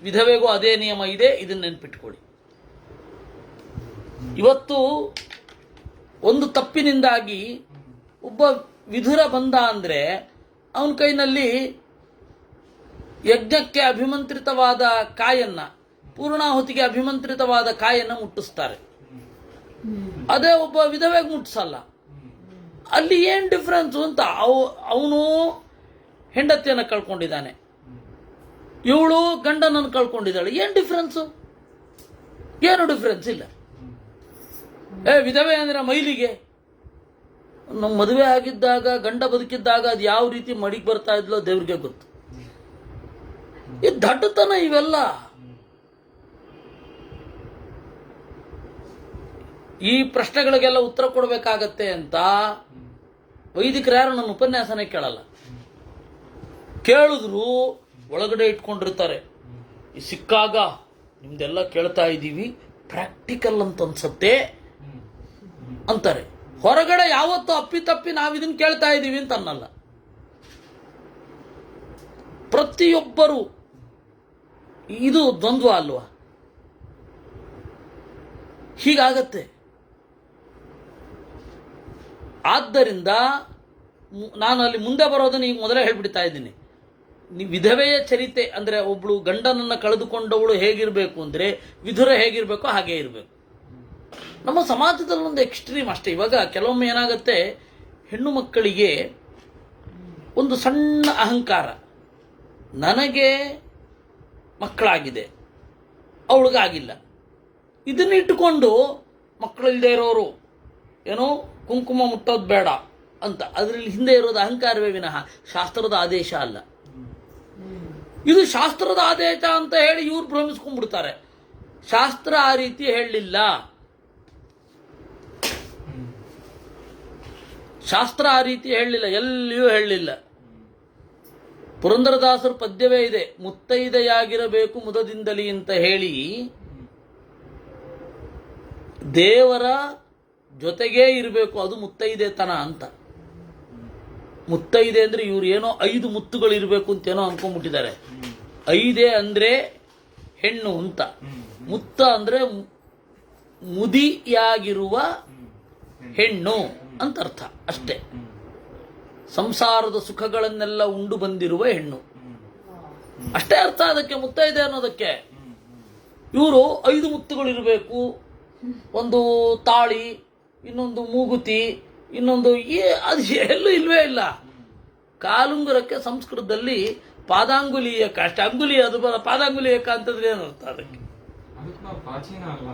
ವಿಧವೆಗೂ ಅದೇ ನಿಯಮ ಇದೆ. ಇದನ್ನ ನೆನ್ಪಿಟ್ಕೊಳ್ಳಿ. ಇವತ್ತು ಒಂದು ತಪ್ಪಿನಿಂದಾಗಿ ಒಬ್ಬ ವಿಧುರ ಬಂದ ಅಂದ್ರೆ ಅವನ ಕೈನಲ್ಲಿ ಯಜ್ಞಕ್ಕೆ ಅಭಿಮಂತ್ರಿತವಾದ ಕಾಯನ್ನ, ಪೂರ್ಣಾಹುತಿಗೆ ಅಭಿಮಂತ್ರಿತವಾದ ಕಾಯನ್ನ ಮುಟ್ಟಿಸ್ತಾರೆ. ಅದೇ ಒಬ್ಬ ವಿಧವೆಗೆ ಮುಟ್ಸಲ್ಲ. ಅಲ್ಲಿ ಏನು ಡಿಫ್ರೆನ್ಸು ಅಂತ. ಅವನು ಹೆಂಡತಿಯನ್ನು ಕಳ್ಕೊಂಡಿದ್ದಾನೆ, ಇವಳು ಗಂಡನನ್ನು ಕಳ್ಕೊಂಡಿದ್ದಾಳೆ. ಏನು ಡಿಫ್ರೆನ್ಸು? ಏನು ಡಿಫ್ರೆನ್ಸ್ ಇಲ್ಲ. ವಿಧವೆ ಅಂದ್ರೆ ಮೈಲಿಗೆ. ನಮ್ಮ ಮದುವೆ ಆಗಿದ್ದಾಗ ಗಂಡ ಬದುಕಿದ್ದಾಗ ಅದು ಯಾವ ರೀತಿ ಮಡಿಗೆ ಬರ್ತಾ ಇದ್ಲೋ ದೇವ್ರಿಗೆ ಗೊತ್ತು. ಇದು ದಡ್ಡತನ ಇವೆಲ್ಲ. ಈ ಪ್ರಶ್ನೆಗಳಿಗೆಲ್ಲ ಉತ್ತರ ಕೊಡಬೇಕಾಗತ್ತೆ ಅಂತ ವೈದಿಕರು ಯಾರು ನನ್ನ ಉಪನ್ಯಾಸನೇ ಕೇಳಲ್ಲ. ಕೇಳಿದ್ರು ಒಳಗಡೆ ಇಟ್ಕೊಂಡಿರ್ತಾರೆ. ಈ ಸಿಕ್ಕಾಗ ನಿಮ್ದೆಲ್ಲ ಕೇಳ್ತಾ ಇದ್ದೀವಿ, ಪ್ರಾಕ್ಟಿಕಲ್ ಅಂತ ಅನ್ಸತ್ತೆ ಅಂತಾರೆ. ಹೊರಗಡೆ ಯಾವತ್ತೂ ಅಪ್ಪಿತಪ್ಪಿ ನಾವಿದನ್ನು ಕೇಳ್ತಾ ಇದ್ದೀವಿ ಅಂತ ಅನ್ನಲ್ಲ. ಪ್ರತಿಯೊಬ್ಬರು ಇದು ದ್ವಂದ್ವ ಅಲ್ವಾ? ಹೀಗಾಗತ್ತೆ. ಆದ್ದರಿಂದ ನಾನು ಅಲ್ಲಿ ಮುಂದೆ ಬರೋದನ್ನು ಈಗ ಮೊದಲೇ ಹೇಳ್ಬಿಡ್ತಾ ಇದ್ದೀನಿ. ನೀವು ವಿಧವೆಯ ಚರಿತೆ ಅಂದರೆ ಒಬ್ಳು ಗಂಡನನ್ನು ಕಳೆದುಕೊಂಡವಳು ಹೇಗಿರಬೇಕು ಅಂದರೆ ವಿಧುರ ಹೇಗಿರಬೇಕೋ ಹಾಗೇ ಇರಬೇಕು. ನಮ್ಮ ಸಮಾಜದಲ್ಲಿ ಒಂದು ಎಕ್ಸ್ಟ್ರೀಮ್ ಅಷ್ಟೇ. ಇವಾಗ ಕೆಲವೊಮ್ಮೆ ಏನಾಗುತ್ತೆ, ಹೆಣ್ಣು ಮಕ್ಕಳಿಗೆ ಒಂದು ಸಣ್ಣ ಅಹಂಕಾರ, ನನಗೆ ಮಕ್ಕಳಾಗಿದೆ ಅವಳಿಗಾಗಿಲ್ಲ, ಇದನ್ನ ಇಟ್ಟುಕೊಂಡು ಮಕ್ಕಳಿಲ್ಲದೆ ಇರೋರು ಏನೋ ಕುಂಕುಮ ಮುಟ್ಟೋದು ಬೇಡ ಅಂತ. ಅದರಲ್ಲಿ ಹಿಂದೆ ಇರೋದು ಅಹಂಕಾರವೇ ವಿನಃ ಶಾಸ್ತ್ರದ ಆದೇಶ ಅಲ್ಲ. ಇದು ಶಾಸ್ತ್ರದ ಆದೇಶ ಅಂತ ಹೇಳಿ ಇವ್ರು ಭ್ರಮಿಸ್ಕೊಂಡ್ಬಿಡ್ತಾರೆ. ಶಾಸ್ತ್ರ ಆ ರೀತಿ ಹೇಳಲಿಲ್ಲ. ಶಾಸ್ತ್ರ ಆ ರೀತಿ ಹೇಳಲಿಲ್ಲ, ಎಲ್ಲಿಯೂ ಹೇಳಲಿಲ್ಲ. ಪುರಂದರದಾಸರ ಪದ್ಯವೇ ಇದೆ, ಮುತ್ತೈದೆಯಾಗಿರಬೇಕು ಮುದದಿಂದಲಿ ಅಂತ ಹೇಳಿ ದೇವರ ಜೊತೆಗೇ ಇರಬೇಕು, ಅದು ಮುತ್ತೈದೆತನ ಅಂತ. ಮುತ್ತೈದೆ ಅಂದ್ರೆ ಇವ್ರು ಏನೋ 5 ಮುತ್ತುಗಳು ಇರಬೇಕು ಅಂತೇನೋ ಅನ್ಕೊಂಡ್ಬಿಟ್ಟಿದ್ದಾರೆ. 5 ಅಂದ್ರೆ ಹೆಣ್ಣು ಅಂತ, ಮುತ್ತ ಅಂದ್ರೆ ಮುದಿಯಾಗಿರುವ ಹೆಣ್ಣು ಅಂತ ಅರ್ಥ ಅಷ್ಟೇ. ಸಂಸಾರದ ಸುಖಗಳನ್ನೆಲ್ಲ ಉಂಡು ಬಂದಿರುವ ಹೆಣ್ಣು ಅಷ್ಟೇ ಅರ್ಥ ಅದಕ್ಕೆ, ಮುತ್ತೈದೆ ಅನ್ನೋದಕ್ಕೆ. ಇವರು 5 ಮುತ್ತುಗಳು ಇರಬೇಕು, ಒಂದು ತಾಳಿ, ಇನ್ನೊಂದು ಮೂಗುತಿ, ಇನ್ನೊಂದು ಅದು ಎಲ್ಲೂ ಇಲ್ವೇ ಇಲ್ಲ. ಕಾಲುಂಗುರಕ್ಕೆ ಸಂಸ್ಕೃತದಲ್ಲಿ ಪಾದಾಂಗುಲಿಯಕ, ಅಷ್ಟೇ ಅಂಗುಲಿ, ಅದು ಪಾದಾಂಗುಲಿಯಕ ಅಂತಂದ್ರೆ ಏನರ್ಥ ಅದಕ್ಕೆ?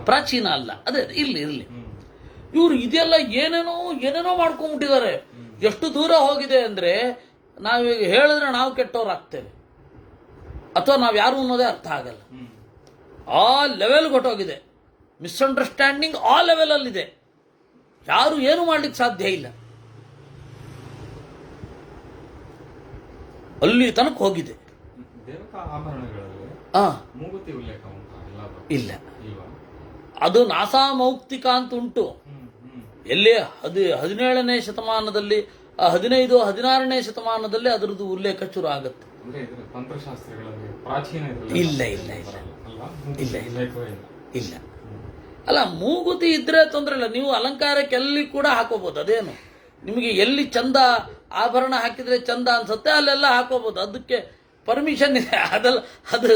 ಪ್ರಾಚೀನ ಅಲ್ಲ. ಅದೇ ಇರ್ಲಿ. ಇವರು ಇದೆಲ್ಲ ಏನೇನೋ ಮಾಡ್ಕೊಂಡ್ಬಿಟ್ಟಿದ್ದಾರೆ. ಎಷ್ಟು ದೂರ ಹೋಗಿದೆ ಅಂದ್ರೆ ನಾವೀಗ ಹೇಳಿದ್ರೆ ನಾವು ಕೆಟ್ಟವರಾಗ್ತೇವೆ, ಅಥವಾ ನಾವು ಯಾರು ಅನ್ನೋದೇ ಅರ್ಥ ಆಗಲ್ಲ. ಆ ಲೆವೆಲ್ ಹೊಟ್ಟೋಗಿದೆ. ಮಿಸ್ಅಂಡರ್ಸ್ಟ್ಯಾಂಡಿಂಗ್ ಆ ಲೆವೆಲ್ ಅಲ್ಲಿದೆ. ಯಾರು ಏನು ಮಾಡ್ಲಿಕ್ಕೆ ಸಾಧ್ಯ ಇಲ್ಲ, ಅಲ್ಲಿ ತನಕ ಹೋಗಿದೆ. ಇಲ್ಲ, ಅದು ನಾಸಾಮೌಕ್ತಿಕ ಅಂತ ಉಂಟು. ಎಲ್ಲಿ 17ನೇ ಶತಮಾನದಲ್ಲಿ, 15, 16ನೇ ಶತಮಾನದಲ್ಲಿ ಅದರದ್ದು ಉಲ್ಲೇಖ ಚೂರು ಆಗುತ್ತೆ. ಇಲ್ಲ. ಅಲ್ಲ, ಮೂಗುತಿ ಇದ್ರೆ ತೊಂದರೆ ಇಲ್ಲ, ನೀವು ಅಲಂಕಾರಕ್ಕೆ ಎಲ್ಲಿ ಕೂಡ ಹಾಕೋಬಹುದು. ಅದೇನು ನಿಮಗೆ ಎಲ್ಲಿ ಚಂದ ಆಭರಣ ಹಾಕಿದ್ರೆ ಚಂದ ಅನ್ಸುತ್ತೆ ಅಲ್ಲೆಲ್ಲ ಹಾಕೋಬಹುದು, ಅದಕ್ಕೆ ಪರ್ಮಿಷನ್ ಇದೆ. ಅದು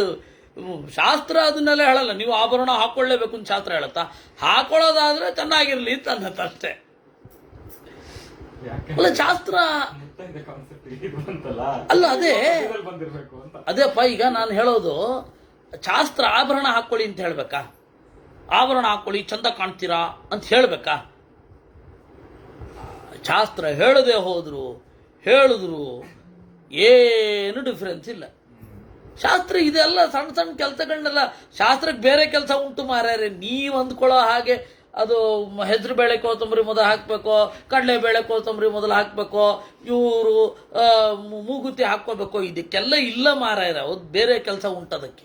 ಶಾಸ್ತ್ರ ಅದನ್ನೆಲ್ಲ ಹೇಳಲ್ಲ. ನೀವು ಆಭರಣ ಹಾಕೊಳ್ಳೇಬೇಕು ಅಂತ ಶಾಸ್ತ್ರ ಹೇಳುತ್ತಾ? ಹಾಕೊಳ್ಳೋದಾದ್ರೆ ಚೆನ್ನಾಗಿರ್ಲಿ ಅಂತ ಅನ್ನತ್ತೆ ಅಷ್ಟೇ. ಅಲ್ಲ, ಶಾಸ್ತ್ರ ಅಲ್ಲ, ಅದೇಪ್ಪ. ಈಗ ನಾನು ಹೇಳೋದು, ಶಾಸ್ತ್ರ ಆಭರಣ ಹಾಕೊಳ್ಳಿ ಅಂತ ಹೇಳ್ಬೇಕಾ? ಆಭರಣ ಹಾಕೊಳ್ಳಿ ಚಂದ ಕಾಣ್ತೀರಾ ಅಂತ ಹೇಳ್ಬೇಕಾ? ಶಾಸ್ತ್ರ ಹೇಳದೆ ಹೇಳಿದ್ರು ಏನು ಡಿಫ್ರೆನ್ಸ್ ಇಲ್ಲ. ಶಾಸ್ತ್ರ ಇದೆಲ್ಲ ಸಣ್ಣ ಸಣ್ಣ ಕೆಲಸಗಳನ್ನೆಲ್ಲ, ಶಾಸ್ತ್ರಕ್ಕೆ ಬೇರೆ ಕೆಲಸ ಉಂಟು ಮಾರ್ಯಾರೆ. ನೀವು ಅಂದ್ಕೊಳ್ಳೋ ಹಾಗೆ ಅದು ಹೆಸರು ಬೇಳೆ ಕೋತಂಬರಿ ಮೊದಲು ಹಾಕಬೇಕೋ, ಕಡಲೆ ಬೇಳೆ ಕೋತಂಬರಿ ಮೊದಲು ಹಾಕಬೇಕೋ, ಇವರು ಮೂಗುತಿ ಹಾಕ್ಕೋಬೇಕೋ, ಇದಕ್ಕೆಲ್ಲ ಇಲ್ಲ ಮಾರ್ಯಾರ. ಅದು ಬೇರೆ ಕೆಲಸ ಉಂಟದಕ್ಕೆ.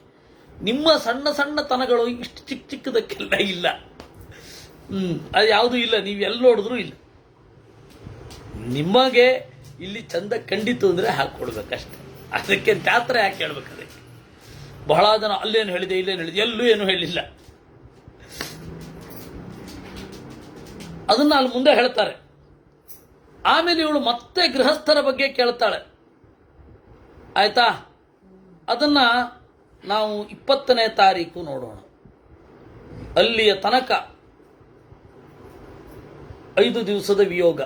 ನಿಮ್ಮ ಸಣ್ಣ ಸಣ್ಣ ತನಗಳು ಇಷ್ಟು ಚಿಕ್ಕದಕ್ಕೆಲ್ಲ ಇಲ್ಲ. ಅದು ಯಾವುದೂ ಇಲ್ಲ. ನೀವು ಎಲ್ಲಿ ನೋಡಿದ್ರೂ ಇಲ್ಲ. ನಿಮಗೆ ಇಲ್ಲಿ ಚಂದ ಕಂಡಿತು ಅಂದರೆ ಹಾಕ್ಕೊಡ್ಬೇಕಷ್ಟೆ. ಅದಕ್ಕೆ ಶಾಸ್ತ್ರ ಯಾಕೆ ಹೇಳ್ಬೇಕು? ಅದಕ್ಕೆ ಬಹಳ ಜನ ಅಲ್ಲೇನು ಹೇಳಿದೆ ಇಲ್ಲೇನು ಹೇಳಿದೆ, ಎಲ್ಲೂ ಏನು ಹೇಳಿಲ್ಲ. ಅದನ್ನ ಅಲ್ಲಿ ಮುಂದೆ ಹೇಳ್ತಾರೆ. ಆಮೇಲೆ ಇವಳು ಮತ್ತೆ ಗೃಹಸ್ಥರ ಬಗ್ಗೆ ಕೇಳ್ತಾಳೆ. ಆಯ್ತಾ? ಅದನ್ನ ನಾವು 20ನೇ ತಾರೀಕು ನೋಡೋಣ. ಅಲ್ಲಿಯ ತನಕ 5 ದಿವಸದ ವಿಯೋಗ,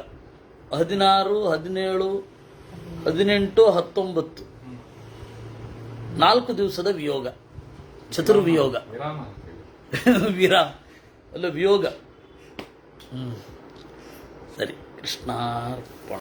16, 17, 18, 19, 4 ದಿವಸದ ವಿಯೋಗ, ಚತುರ್ವಿಯೋಗ. ವಿರಾಮ ಅಂತೀವಿ. ವಿರಾಮ ಅಲ್ಲ, ವಿಯೋಗ. ಸರಿ, ಕೃಷ್ಣಾರ್ಪಣ.